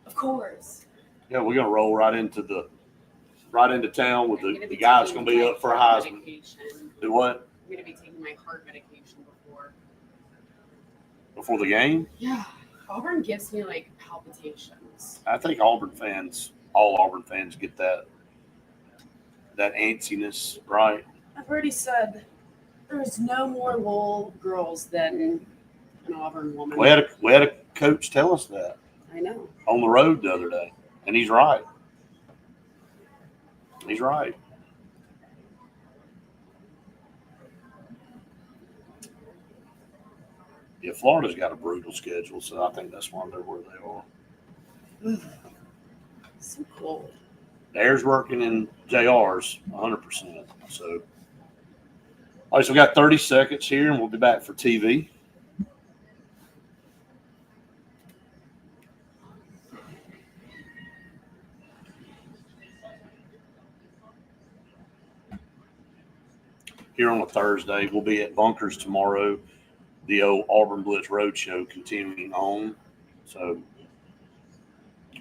Of course. Yeah, we're gonna roll right into town with I'm gonna the be guy that's taking gonna be my up for heart Heisman. medication. Do what I'm gonna be taking my heart medication before the game? Yeah, Auburn gives me like palpitations. I think all Auburn fans get that antsiness, right? I've already said there's no more Lowell girls than an Auburn woman. We had a coach tell us that I know. on the road the other day, and he's right. He's right. Yeah, Florida's got a brutal schedule, so I think that's why they're where they are. So cold. The air's working in JR's 100%. So, all right, so we got 30 seconds here, and we'll be back for TV. Here on a Thursday, we'll be at Bunkers tomorrow. The old Auburn Blitz Roadshow continuing on. So,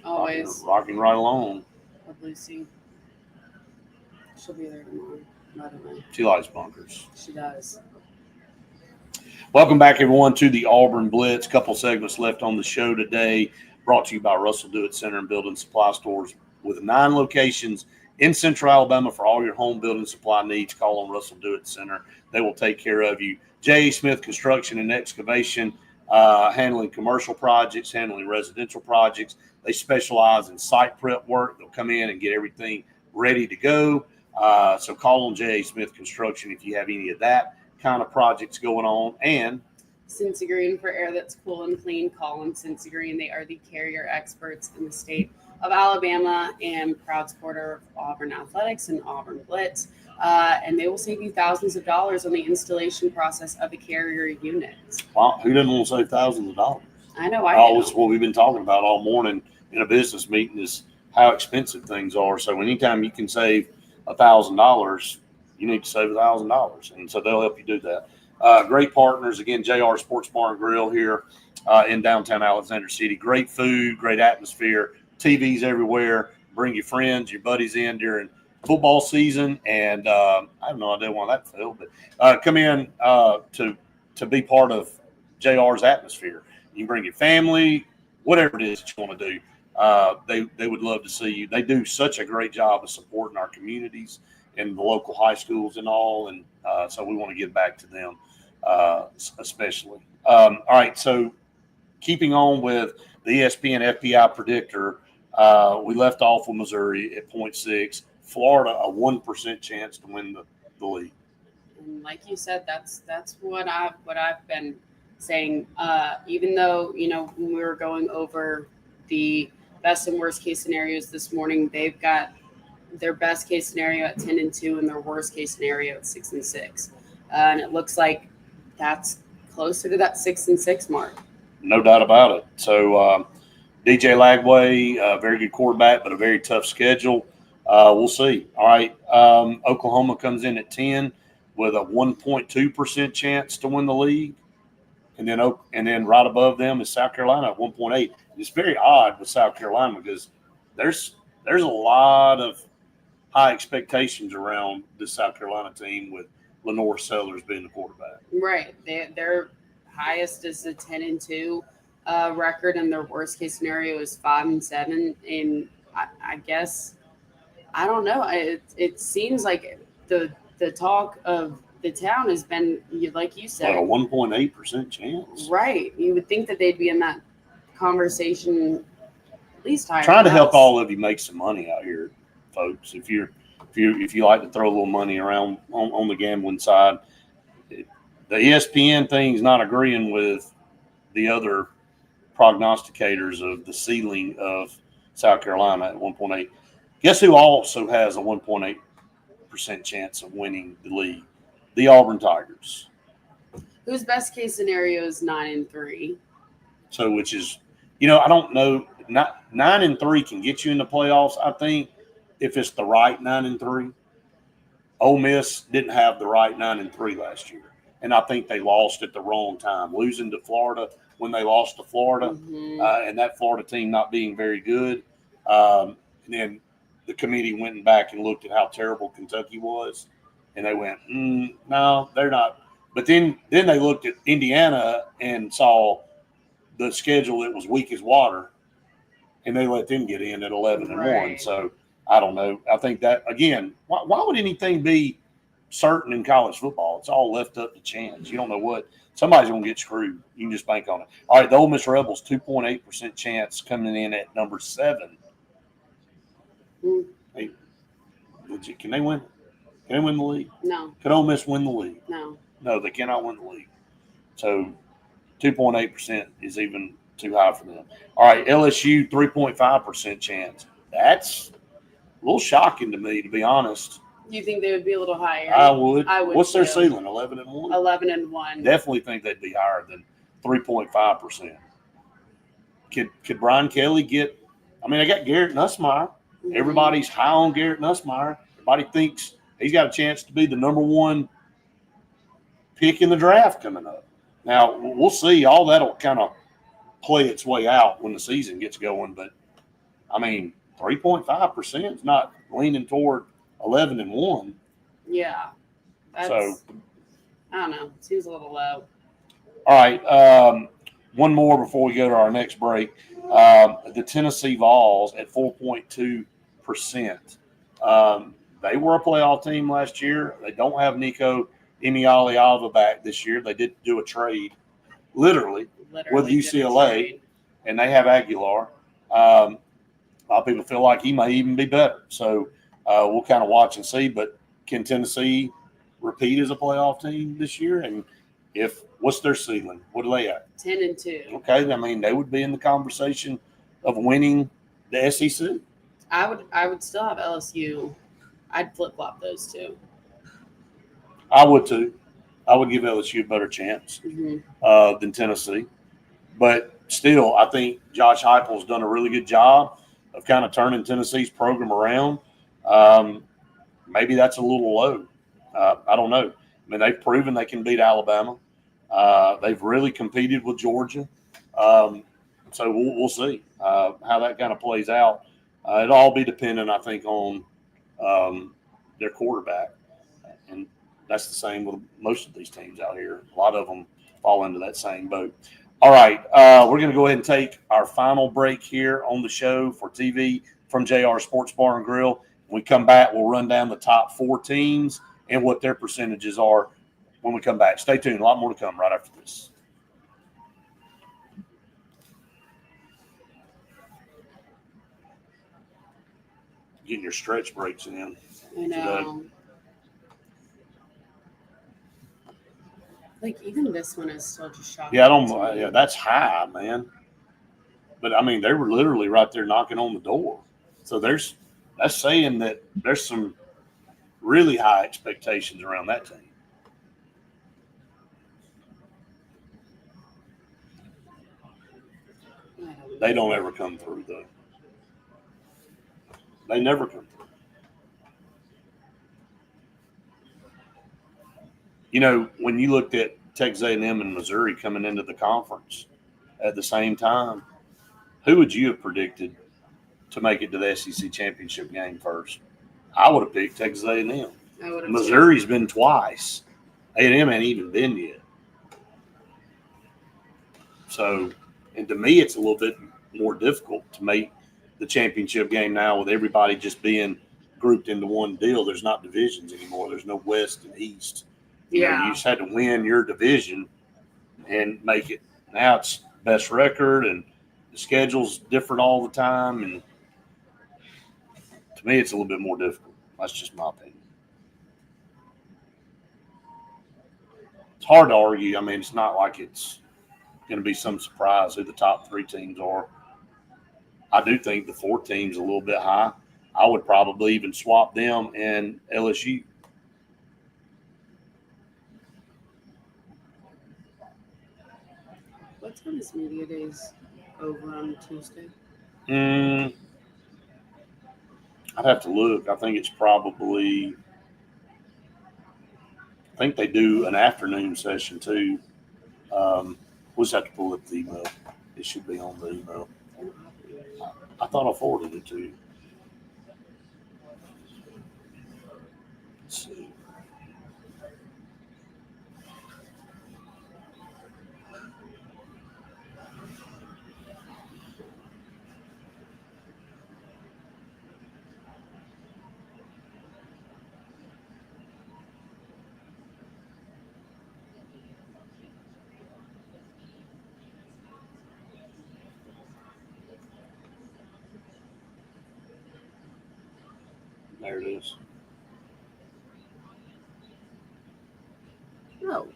Always. rocking right along. Love Lucy. She'll be there tomorrow, by the way. She likes Bunkers. She does. Welcome back, everyone, to the Auburn Blitz. Couple segments left on the show today. Brought to you by Russell Do-It Center and Building Supply Stores with 9 locations in Central Alabama for all your home building supply needs. Call on Russell Do-It Center. They will take care of you. J.A. Smith Construction and Excavation, handling commercial projects, handling residential projects. They specialize in site prep work. They'll come in and get everything ready to go. So call on J.A. Smith Construction if you have any of that kind of projects going on. And Cincy Green for air that's cool and clean. Call them Cincy Green. They are the carrier experts in the state of Alabama and proud supporter of Auburn Athletics and Auburn Blitz. And they will save you thousands of dollars on the installation process of a carrier unit. wow, who doesn't want to save thousands of dollars? I know. I Always know. what we've been talking about all morning in a business meeting is how expensive things are. So anytime you can save $1,000, you need to save $1,000, and so they'll help you do that. Great partners again, JR Sports Bar and Grill here in downtown Alexander City. Great food, great atmosphere, TVs everywhere. Bring your friends, your buddies in during football season, and I have no idea why that failed, but come in to be part of JR's atmosphere. You can bring your family, whatever it is that you want to do. They would love to see you. They do such a great job of supporting our communities and the local high schools and all, and so we want to give back to them especially. All right, so keeping on with the ESPN FPI predictor, we left off with Missouri at 0.6. Florida, a 1% chance to win the league. And like you said, that's what I've been saying. Even though when we were going over the best and worst case scenarios this morning, they've got their best case scenario at 10-2 and their worst case scenario at 6-6, and it looks like that's closer to that 6-6 mark. No doubt about it. So DJ Lagway, a very good quarterback, but a very tough schedule. We'll see. All right. Oklahoma comes in at 10 with a 1.2% chance to win the league. And then right above them is South Carolina at 1.8. It's very odd with South Carolina because there's a lot of high expectations around this South Carolina team with Lenore Sellers being the quarterback. Right. Their highest is a 10-2 record, and their worst case scenario is 5-7. And I guess I don't know. It seems like the talk of the town has been, like you said, Like a 1.8% chance. Right. You would think that they'd be in that conversation at least higher. Trying to than help us. all of you make some money out here, folks. If you like to throw a little money around on the gambling side, the ESPN thing's not agreeing with the other prognosticators of the ceiling of South Carolina at 1.8. Guess who also has a 1.8% chance of winning the league? The Auburn Tigers. Whose best case scenario is 9-3. So, which is, I don't know. 9-3 can get you in the playoffs, I think, if it's the right 9-3. Ole Miss didn't have the right 9-3 last year, and I think they lost at the wrong time, losing to Florida when they lost to Florida, and that Florida team not being very good. And then the committee went back and looked at how terrible Kentucky was, and they went, no, they're not. But then they looked at Indiana and saw the schedule that was weak as water, and they let them get in at 11-1. Right. So I don't know. I think that, again, why would anything be certain in college football? It's all left up to chance. You don't know what. Somebody's going to get screwed. You can just bank on it. All right, the Ole Miss Rebels, 2.8% chance coming in at number 7. Hey, can they win? Can they win the league? No. Can Ole Miss win the league? No. No, they cannot win the league. So 2.8% is even too high for them. All right, LSU, 3.5% chance. That's a little shocking to me, to be honest. You think they would be a little higher? I would. I would. What's their too. ceiling? 11-1. 11-1. Definitely think they'd be higher than 3.5%. Could Brian Kelly get? I mean, they got Garrett Nussmeier. Everybody's high on Garrett Nussmeier. Everybody thinks he's got a chance to be the number 1 pick in the draft coming up. Now, we'll see. All that'll kind of play its way out when the season gets going. But, I mean, 3.5% is not leaning toward 11-1. Yeah. So, I don't know. Seems a little low. all right. One more before we go to our next break. The Tennessee Vols at 4.2%. They were a playoff team last year. They don't have Nico Imialiava back this year. They did do a trade, literally with UCLA, and they have Aguilar. A lot of people feel like he may even be better. So we'll kind of watch and see. But can Tennessee repeat as a playoff team this year? And what's their ceiling? What are they at? 10-2. Okay, I mean, they would be in the conversation of winning the SEC. I would still have LSU. I'd flip-flop those two. I would too. I would give LSU a better chance than Tennessee. But still, I think Josh Heupel's done a really good job of kind of turning Tennessee's program around. Maybe that's a little low. I don't know. I mean, they've proven they can beat Alabama. They've really competed with Georgia. So we'll see how that kind of plays out. It'll all be dependent, I think, on their quarterback. And that's the same with most of these teams out here. A lot of them fall into that same boat. All right, we're going to go ahead and take our final break here on the show for TV from JR Sports Bar and Grill. When we come back, we'll run down the top 4 teams and what their percentages are when we come back. Stay tuned. A lot more to come right after this. Getting your stretch breaks in. I know. Like, even this one is still just shocking. Yeah, Yeah, that's high, man. But I mean, they were literally right there knocking on the door. So that's saying that there's some really high expectations around that team. They don't ever come through, though. They never come through. You know, when you looked at Texas A&M and Missouri coming into the conference at the same time, who would you have predicted to make it to the SEC championship game first? I would have picked Texas A&M. Missouri's been twice. A&M ain't even been yet. So, and to me, it's a little bit more difficult to make the championship game now with everybody just being grouped into one deal. There's not divisions anymore. There's no West and East. You know, you just had to win your division and make it. Now it's best record, and the schedule's different all the time. And to me, it's a little bit more difficult. That's just my opinion. It's hard to argue. I mean, it's not like it's going to be some surprise who the top 3 teams are. I do think the 4 teams a little bit high. I would probably even swap them and LSU. What time is Media Days over on Tuesday? I'd have to look. I think it's probably I think they do an afternoon session too. We'll just have to pull up the email. It should be on the email. I thought I forwarded it to you. Let's see. There it is. Oh,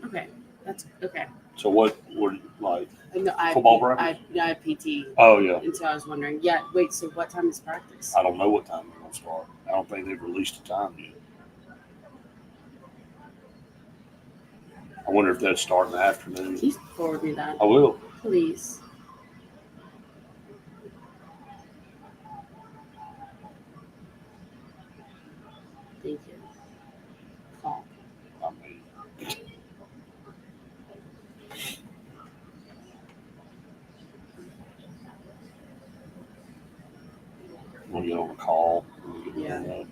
okay, that's okay. So what would like? No, Football practice? I had PT, Oh yeah. and so I was wondering. Yeah, wait. So what time is practice? I don't know what time they're gonna start. I don't think they've released a time yet. I wonder if they'd start in the afternoon. Can you forward me that, I will. please? Thank you. Call. I mean, we'll get on a call. Yeah.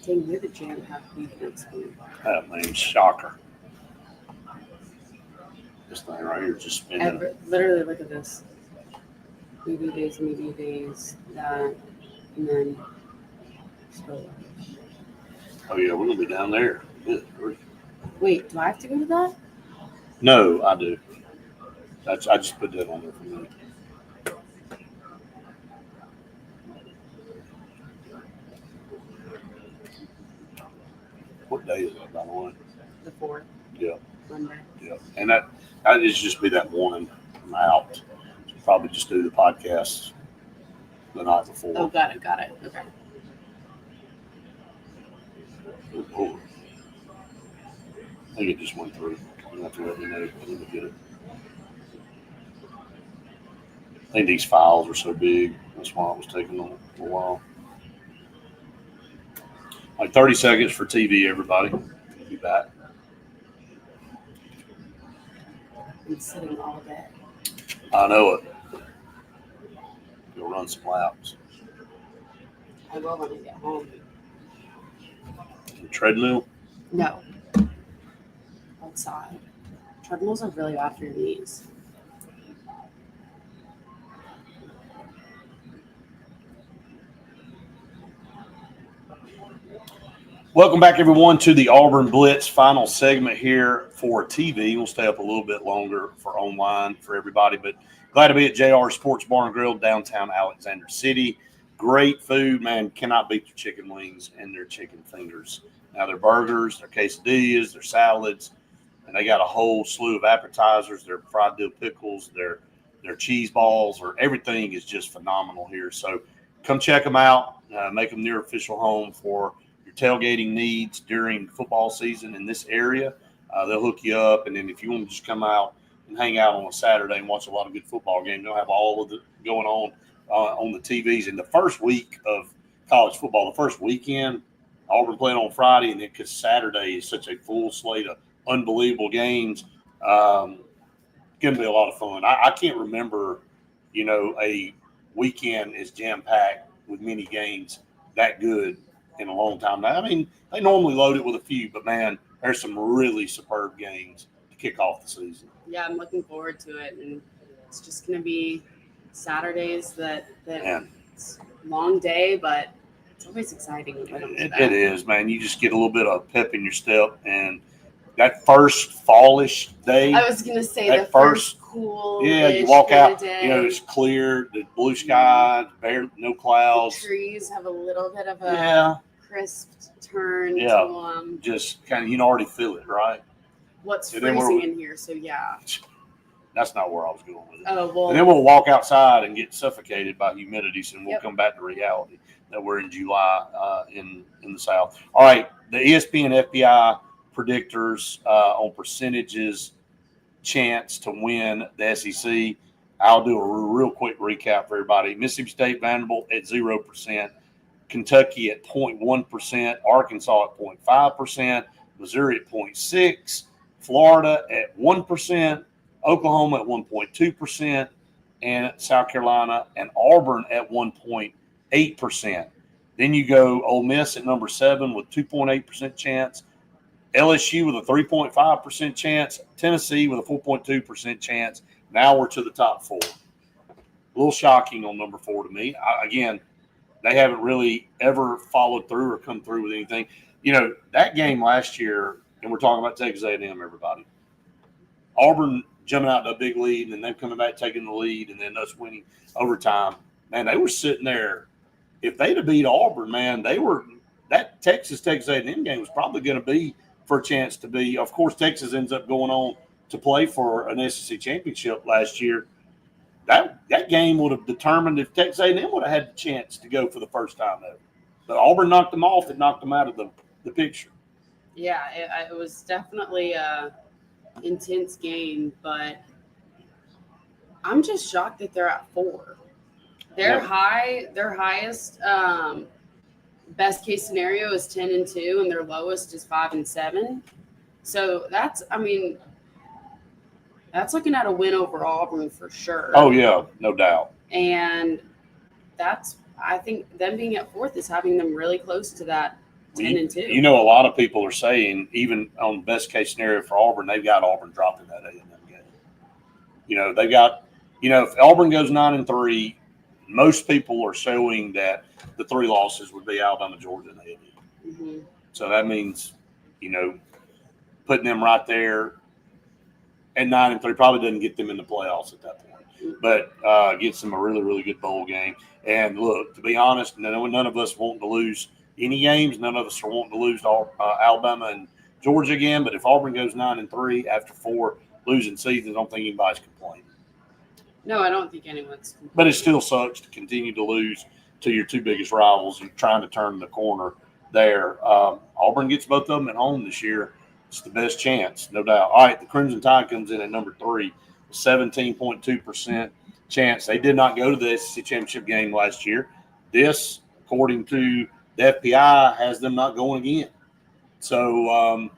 Dang, you're the jam-packed week next week. That name's Shocker. This thing right here just spinning. Literally, look at this. Media days, that, and then scroll. Oh yeah, we're gonna be down there. Good grief. Wait, do I have to go to that? No, I do. I just put that on there for me. What day is it, by the way? The 4th. Yeah. Monday. Yeah, and that is just be that morning I'm out. So probably just do the podcast the night before. Oh, got it. Okay. Oh. I think it just went through. You have to let me know. Let me get it. I think these files are so big. That's why it was taking a while. Like 30 seconds for TV, everybody. Be back. I'm sitting all day. I know it. Go run some laps. I will when I get home. The treadmill. No. Outside. Treadmills are really bad for your knees. Welcome back, everyone, to the Auburn Blitz final segment here for TV. We'll stay up a little bit longer for online for everybody, but glad to be at JR Sports Bar and Grill, downtown Alexander City. Great food, man. Cannot beat their chicken wings and their chicken fingers. Now, their burgers, their quesadillas, their salads, and they got a whole slew of appetizers, their fried dill pickles, their cheese balls, or everything is just phenomenal here. So come check them out, make them your official home for your tailgating needs during football season in this area. They'll hook you up, and then if you want to just come out and hang out on a Saturday and watch a lot of good football games, they'll have all of it going on the TVs. In the first week of college football, the first weekend, Auburn playing on Friday, and then because Saturday is such a full slate of unbelievable games, going to be a lot of fun. I can't remember, a weekend is jam-packed with many games that good in a long time. I mean, they normally load it with a few, but, man, there's some really superb games to kick off the season. Yeah, I'm looking forward to it, and it's just going to be Saturdays that it's a long day, but it's always exciting when it comes to that. It is, man. You just get a little bit of pep in your step, and that first fallish day. I was going to say that the first cool. Yeah, you walk out, day. It's clear, the blue sky, no clouds. The trees have a little bit of a crisp turn to them. Just kind of, you can already feel it, right? What's And then freezing in here, so yeah. That's not where I was going with it. Oh, well. And then we'll walk outside and get suffocated by humidity, so we'll come back to reality that we're in July in the South. All right, the ESPN FBI predictors on percentages chance to win the SEC. I'll do a real quick recap for everybody. Mississippi State, Vanderbilt at 0%, Kentucky at 0.1%, Arkansas at 0.5%, Missouri at 0.6%, Florida at 1%, Oklahoma at 1.2%, and South Carolina and Auburn at 1.8%. Then you go Ole Miss at number 7 with 2.8% chance, LSU with a 3.5% chance, Tennessee with a 4.2% chance. Now we're to the top 4. A little shocking on number 4 to me. Again, they haven't really ever followed through or come through with anything. You know, that game last year, and we're talking about Texas A&M, everybody. Auburn jumping out to a big lead, and then them coming back taking the lead, and then us winning overtime. Man, they were sitting there. If they'd have beat Auburn, man, that Texas A&M game was probably going to be for a chance to be. Of course, Texas ends up going on to play for an SEC championship last year. That game would have determined if Texas A&M would have had the chance to go for the first time ever. But Auburn knocked them off. It knocked them out of the picture. Yeah, it was definitely a intense game, but I'm just shocked that they're at 4. Their highest best case scenario is 10-2, and their lowest is 5-7. So that's looking at a win over Auburn for sure. Oh yeah, no doubt. And I think them being at 4th is having them really close to that 10-2. You know, a lot of people are saying, even on best case scenario for Auburn, they've got Auburn dropping that A&M game. You know, they've got, if Auburn goes 9-3, most people are showing that the 3 losses would be Alabama, Georgia, and A&M. Mm-hmm. So that means, putting them right there at 9-3 probably doesn't get them in the playoffs at that point, but gets them a really, really good bowl game. And look, to be honest, none of us want to lose any games. None of us are wanting to lose to Alabama and Georgia again. But if Auburn goes 9-3 after 4 losing seasons, I don't think anybody's complaining. No, I don't think anyone's complaining. But it still sucks to continue to lose to your 2 biggest rivals and trying to turn the corner there. Auburn gets both of them at home this year. It's the best chance, no doubt. All right, the Crimson Tide comes in at number 3, 17.2% chance. They did not go to the SEC championship game last year. This, according to the FPI, has them not going again. So,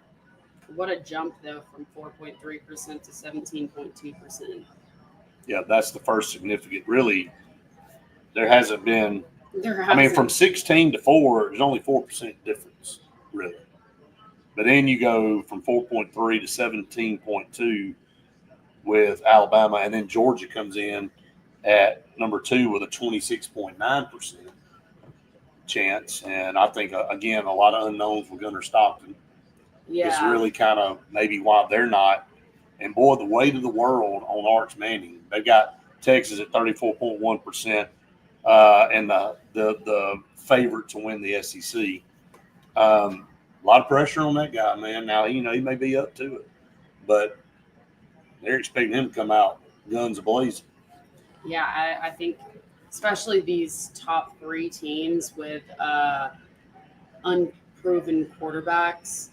what a jump though, from 4.3% to 17.2%. Yeah, that's the first significant. Really, there hasn't been. From 16 to 4, there's only 4% difference, really. But then you go from 4.3 to 17.2 with Alabama, and then Georgia comes in at number 2 with a 26.9% chance. And I think, again, a lot of unknowns with Gunnar Stockton. Yeah. Is really kind of maybe why they're not. And, boy, the weight of the world on Arch Manning. They've got Texas at 34.1%. And the favorite to win the SEC. A lot of pressure on that guy, man. Now, he may be up to it, but they're expecting him to come out guns a-blazing. Yeah, I think especially these top 3 teams with unproven quarterbacks.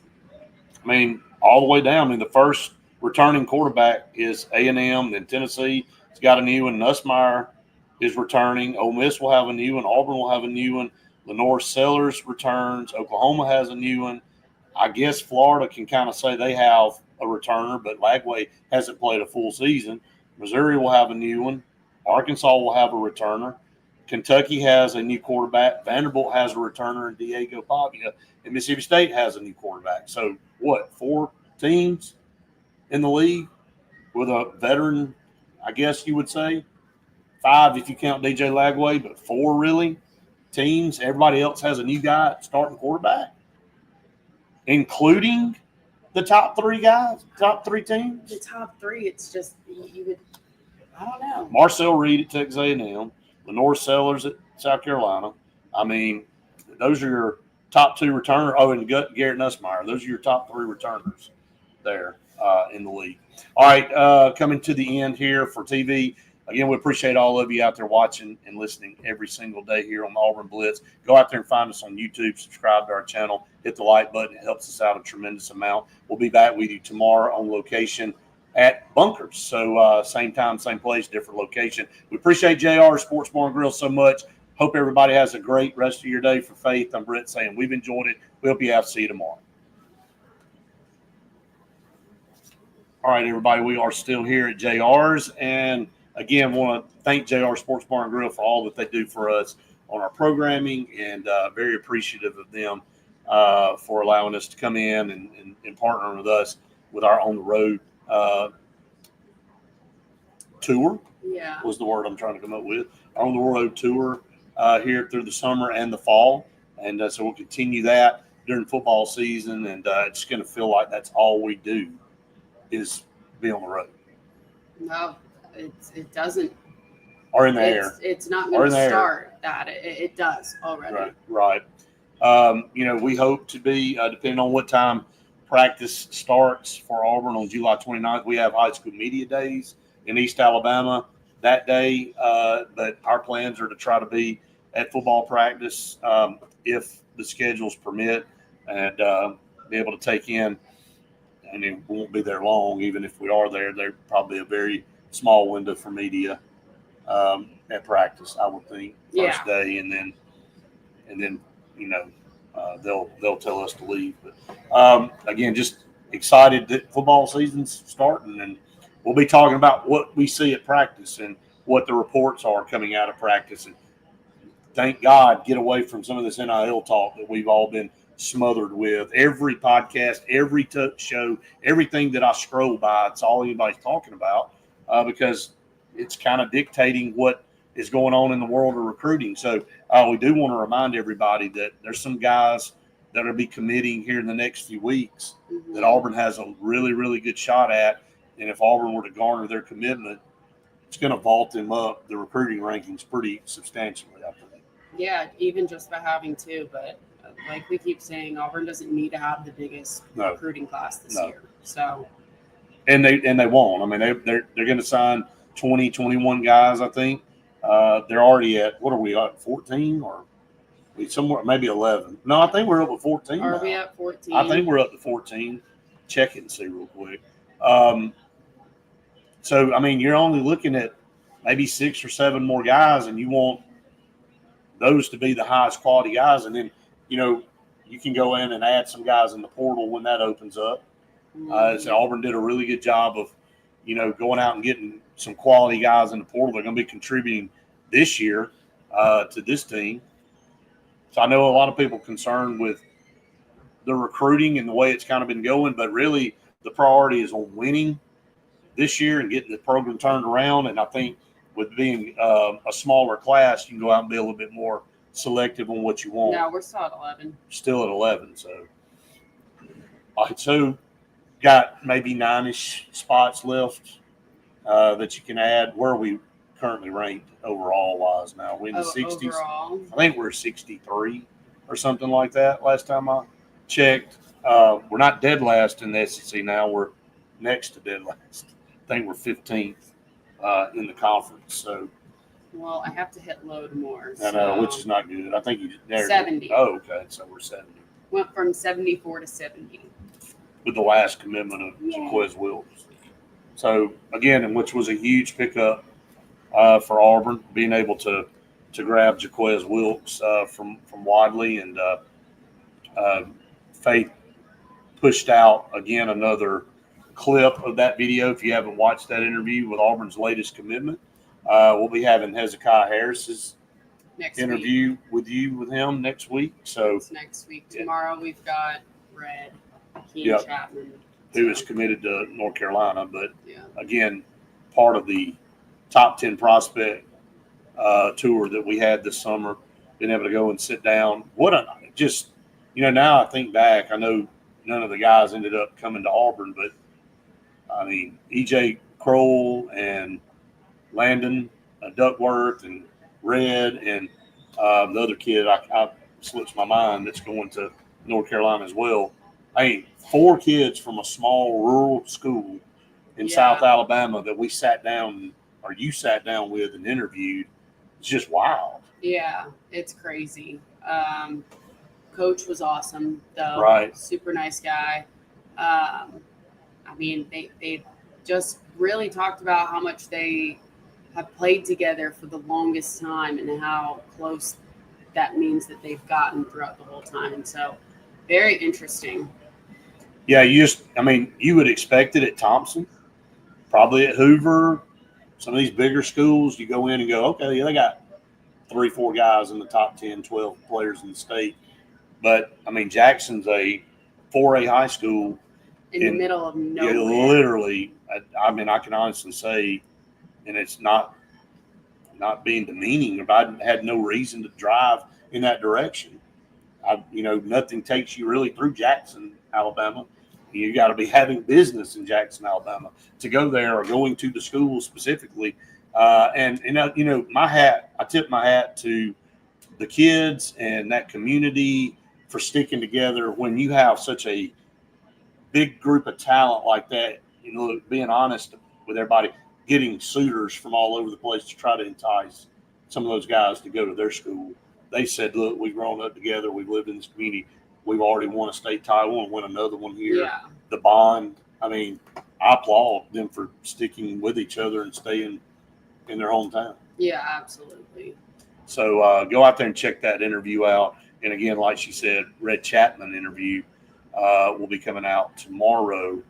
All the way down. The first returning quarterback is A&M, then Tennessee. It's got a new one. Nussmeier is returning. Ole Miss will have a new one. Auburn will have a new one. Lenore Sellers returns. Oklahoma has a new one. I guess Florida can kind of say they have a returner, but Lagway hasn't played a full season. Missouri will have a new one. Arkansas will have a returner. Kentucky has a new quarterback. Vanderbilt has a returner, and Diego Pavia. And Mississippi State has a new quarterback. So, 4 teams in the league with a veteran, I guess you would say? 5 if you count DJ Lagway, but 4 really teams. Everybody else has a new guy starting quarterback, including the top 3 guys, top 3 teams. The top 3, it's just you would. I don't know. Marcel Reed at Texas A&M, Lenore Sellers at South Carolina. Those are your top 2 returners. Oh, and Garrett Nussmeier. Those are your top 3 returners there in the league. All right, coming to the end here for TV. Again, we appreciate all of you out there watching and listening every single day here on the Auburn Blitz. Go out there and find us on YouTube. Subscribe to our channel. Hit the like button. It helps us out a tremendous amount. We'll be back with you tomorrow on location at Bunkers. So same time, same place, different location. We appreciate JR Sports Bar and Grill so much. Hope everybody has a great rest of your day. For Faith, I'm Brett saying we've enjoyed it. We hope you have. See you tomorrow. All right, everybody, we are still here at JR's. And again, want to thank JR Sports Bar and Grill for all that they do for us on our programming, and very appreciative of them for allowing us to come in and partner with us with our On the Road tour. Yeah. Was the word I'm trying to come up with. Our On the Road tour here through the summer and the fall. And so we'll continue that during football season. And it's going to feel like that's all we do is be on the road. No, it doesn't. Or in the air. It's not going to start that. It does already. Right. We hope to be, depending on what time practice starts for Auburn on July 29th, we have high school media days in East Alabama that day. But our plans are to try to be at football practice if the schedules permit, and be able to take in. And it won't be there long. Even if we are there, there's probably a very small window for media at practice, I would think, first day, and then they'll tell us to leave. But again, just excited that football season's starting, and we'll be talking about what we see at practice and what the reports are coming out of practice. And thank God, get away from some of this NIL talk that we've all been smothered with. Every podcast, every show, everything that I scroll by, it's all anybody's talking about because it's kind of dictating what is going on in the world of recruiting. So we do want to remind everybody that there's some guys that will be committing here in the next few weeks that Auburn has a really, really good shot at. And if Auburn were to garner their commitment, it's going to vault them up the recruiting rankings pretty substantially, I think. Yeah, even just by having two, but like we keep saying, Auburn doesn't need to have the biggest recruiting class this year. So, and they won't. I mean, they're going to sign 20, 21 guys. I think they're already at, what are we at, 14 or we somewhere maybe 11? No, I think we're up to 14. Are we at 14? I think we're up to 14. Check it and see real quick. So I mean, you're only looking at maybe 6 or 7 more guys, and you want those to be the highest quality guys, and then you can go in and add some guys in the portal when that opens up. So Auburn did a really good job of, going out and getting some quality guys in the portal. They're going to be contributing this year to this team. So I know a lot of people concerned with the recruiting and the way it's kind of been going, but really the priority is on winning this year and getting the program turned around. And I think with being a smaller class, you can go out and be a little bit more selective on what you want. No, we're still at 11. Still at 11. So, all right, so got maybe 9-ish spots left that you can add. Where are we currently ranked overall wise now? We in the 60s? Overall? I think we're 63 or something like that last time I checked. We're not dead last in the SEC now. We're next to dead last. I think we're 15th in the conference. So, well, I have to hit load more. I know, which is not good. I think you there. 70. Oh, okay. So we're 70. Went from 74 to 70. With the last commitment of Jaquez Wilkes. So, again, and which was a huge pickup for Auburn, being able to grab Jaquez Wilkes from Wadley. And Faith pushed out, again, another clip of that video. If you haven't watched that interview with Auburn's latest commitment, we'll be having Hezekiah Harris's interview with him next week. So it's next week. Tomorrow we've got Red Chapman, who is committed to North Carolina, but again, part of the top 10 prospect tour that we had this summer, being able to go and sit down. Now I think back, I know none of the guys ended up coming to Auburn, but I mean, EJ Kroll and Landon Duckworth and Red and the other kid, I slips my mind, that's going to North Carolina as well. I mean, 4 kids from a small rural school in South Alabama that we sat down, or you sat down with and interviewed. It's just wild. Yeah, it's crazy. Coach was awesome, though. Right. Super nice guy. I mean, they just really talked about how much they have played together for the longest time and how close that means that they've gotten throughout the whole time. And so, very interesting. Yeah, you would expect it at Thompson, probably at Hoover, some of these bigger schools. You go in and go, okay, yeah, they got 3, 4 guys in the top 10, 12 players in the state. But, Jackson's a 4A high school. In the middle of nowhere. Yeah, literally, I can honestly say, and it's not being demeaning, if I had no reason to drive in that direction. Nothing takes you really through Jackson, Alabama. You got to be having business in Jackson, Alabama to go there or going to the school specifically. I tip my hat to the kids and that community for sticking together when you have such a big group of talent like that. Being honest with everybody, getting suitors from all over the place to try to entice some of those guys to go to their school. They said, look, we've grown up together. We've lived in this community. We've already won a state title. We want to win another one here. Yeah. The bond. I applaud them for sticking with each other and staying in their hometown. Yeah, absolutely. So go out there and check that interview out. And again, like she said, Red Chapman interview will be coming out tomorrow.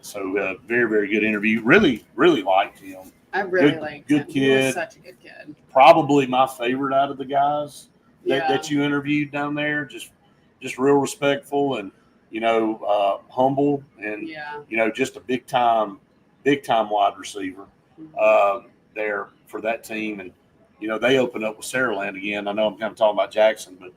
So very, very good interview. Really, really liked him. I really liked him. Good kid. He was such a good kid. Probably my favorite out of the guys Yeah. that you interviewed down there. Just real respectful and humble and just a big time wide receiver there for that team. And they opened up with Saraland again. I know I'm kind of talking about Jackson, but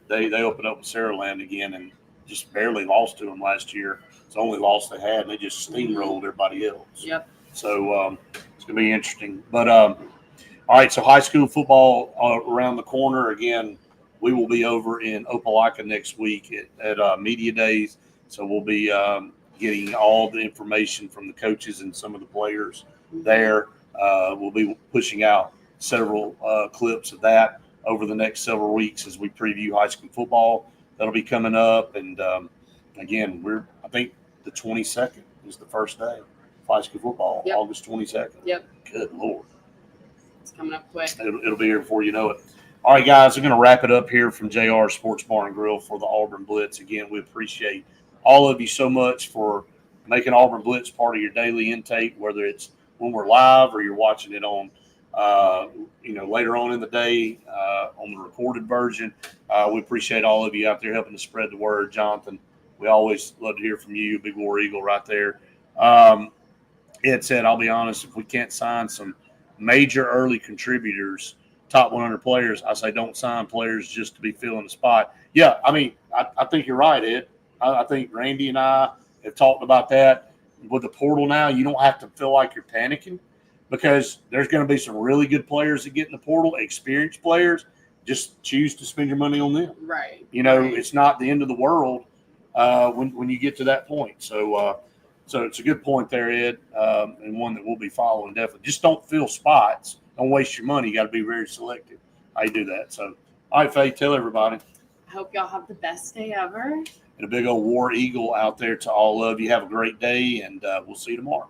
they opened up with Saraland again and just barely lost to them last year. It's the only loss they had, and they just steamrolled everybody else. Yep. So it's going to be interesting. But all right, so high school football around the corner. Again, we will be over in Opelika next week at Media Days. So we'll be getting all the information from the coaches and some of the players there. We'll be pushing out several clips of that over the next several weeks as we preview high school football. That'll be coming up. And, again, I think the 22nd is the first day of high school football, Yep. August 22nd. Yep. Good Lord. It's coming up quick. It'll be here before you know it. All right, guys, I'm going to wrap it up here from JR Sports Bar and Grill for the Auburn Blitz. Again, we appreciate all of you so much for making Auburn Blitz part of your daily intake, whether it's when we're live or you're watching it on, later on in the day on the recorded version. We appreciate all of you out there helping to spread the word. Jonathan, we always love to hear from you, Big War Eagle right there. Ed said, I'll be honest, if we can't sign some major early contributors, top 100 players, I say don't sign players just to be filling the spot. Yeah, I think you're right, Ed. I think Randy and I have talked about that. With the portal now, you don't have to feel like you're panicking because there's going to be some really good players that get in the portal, experienced players. Just choose to spend your money on them. Right. It's not the end of the world when you get to that point. So it's a good point there, Ed, and one that we'll be following definitely. Just don't fill spots. Don't waste your money. You got to be very selective how you do that. So, all right, Faye, tell everybody. I hope y'all have the best day ever. And a big old War Eagle out there to all of you. Have a great day, and we'll see you tomorrow.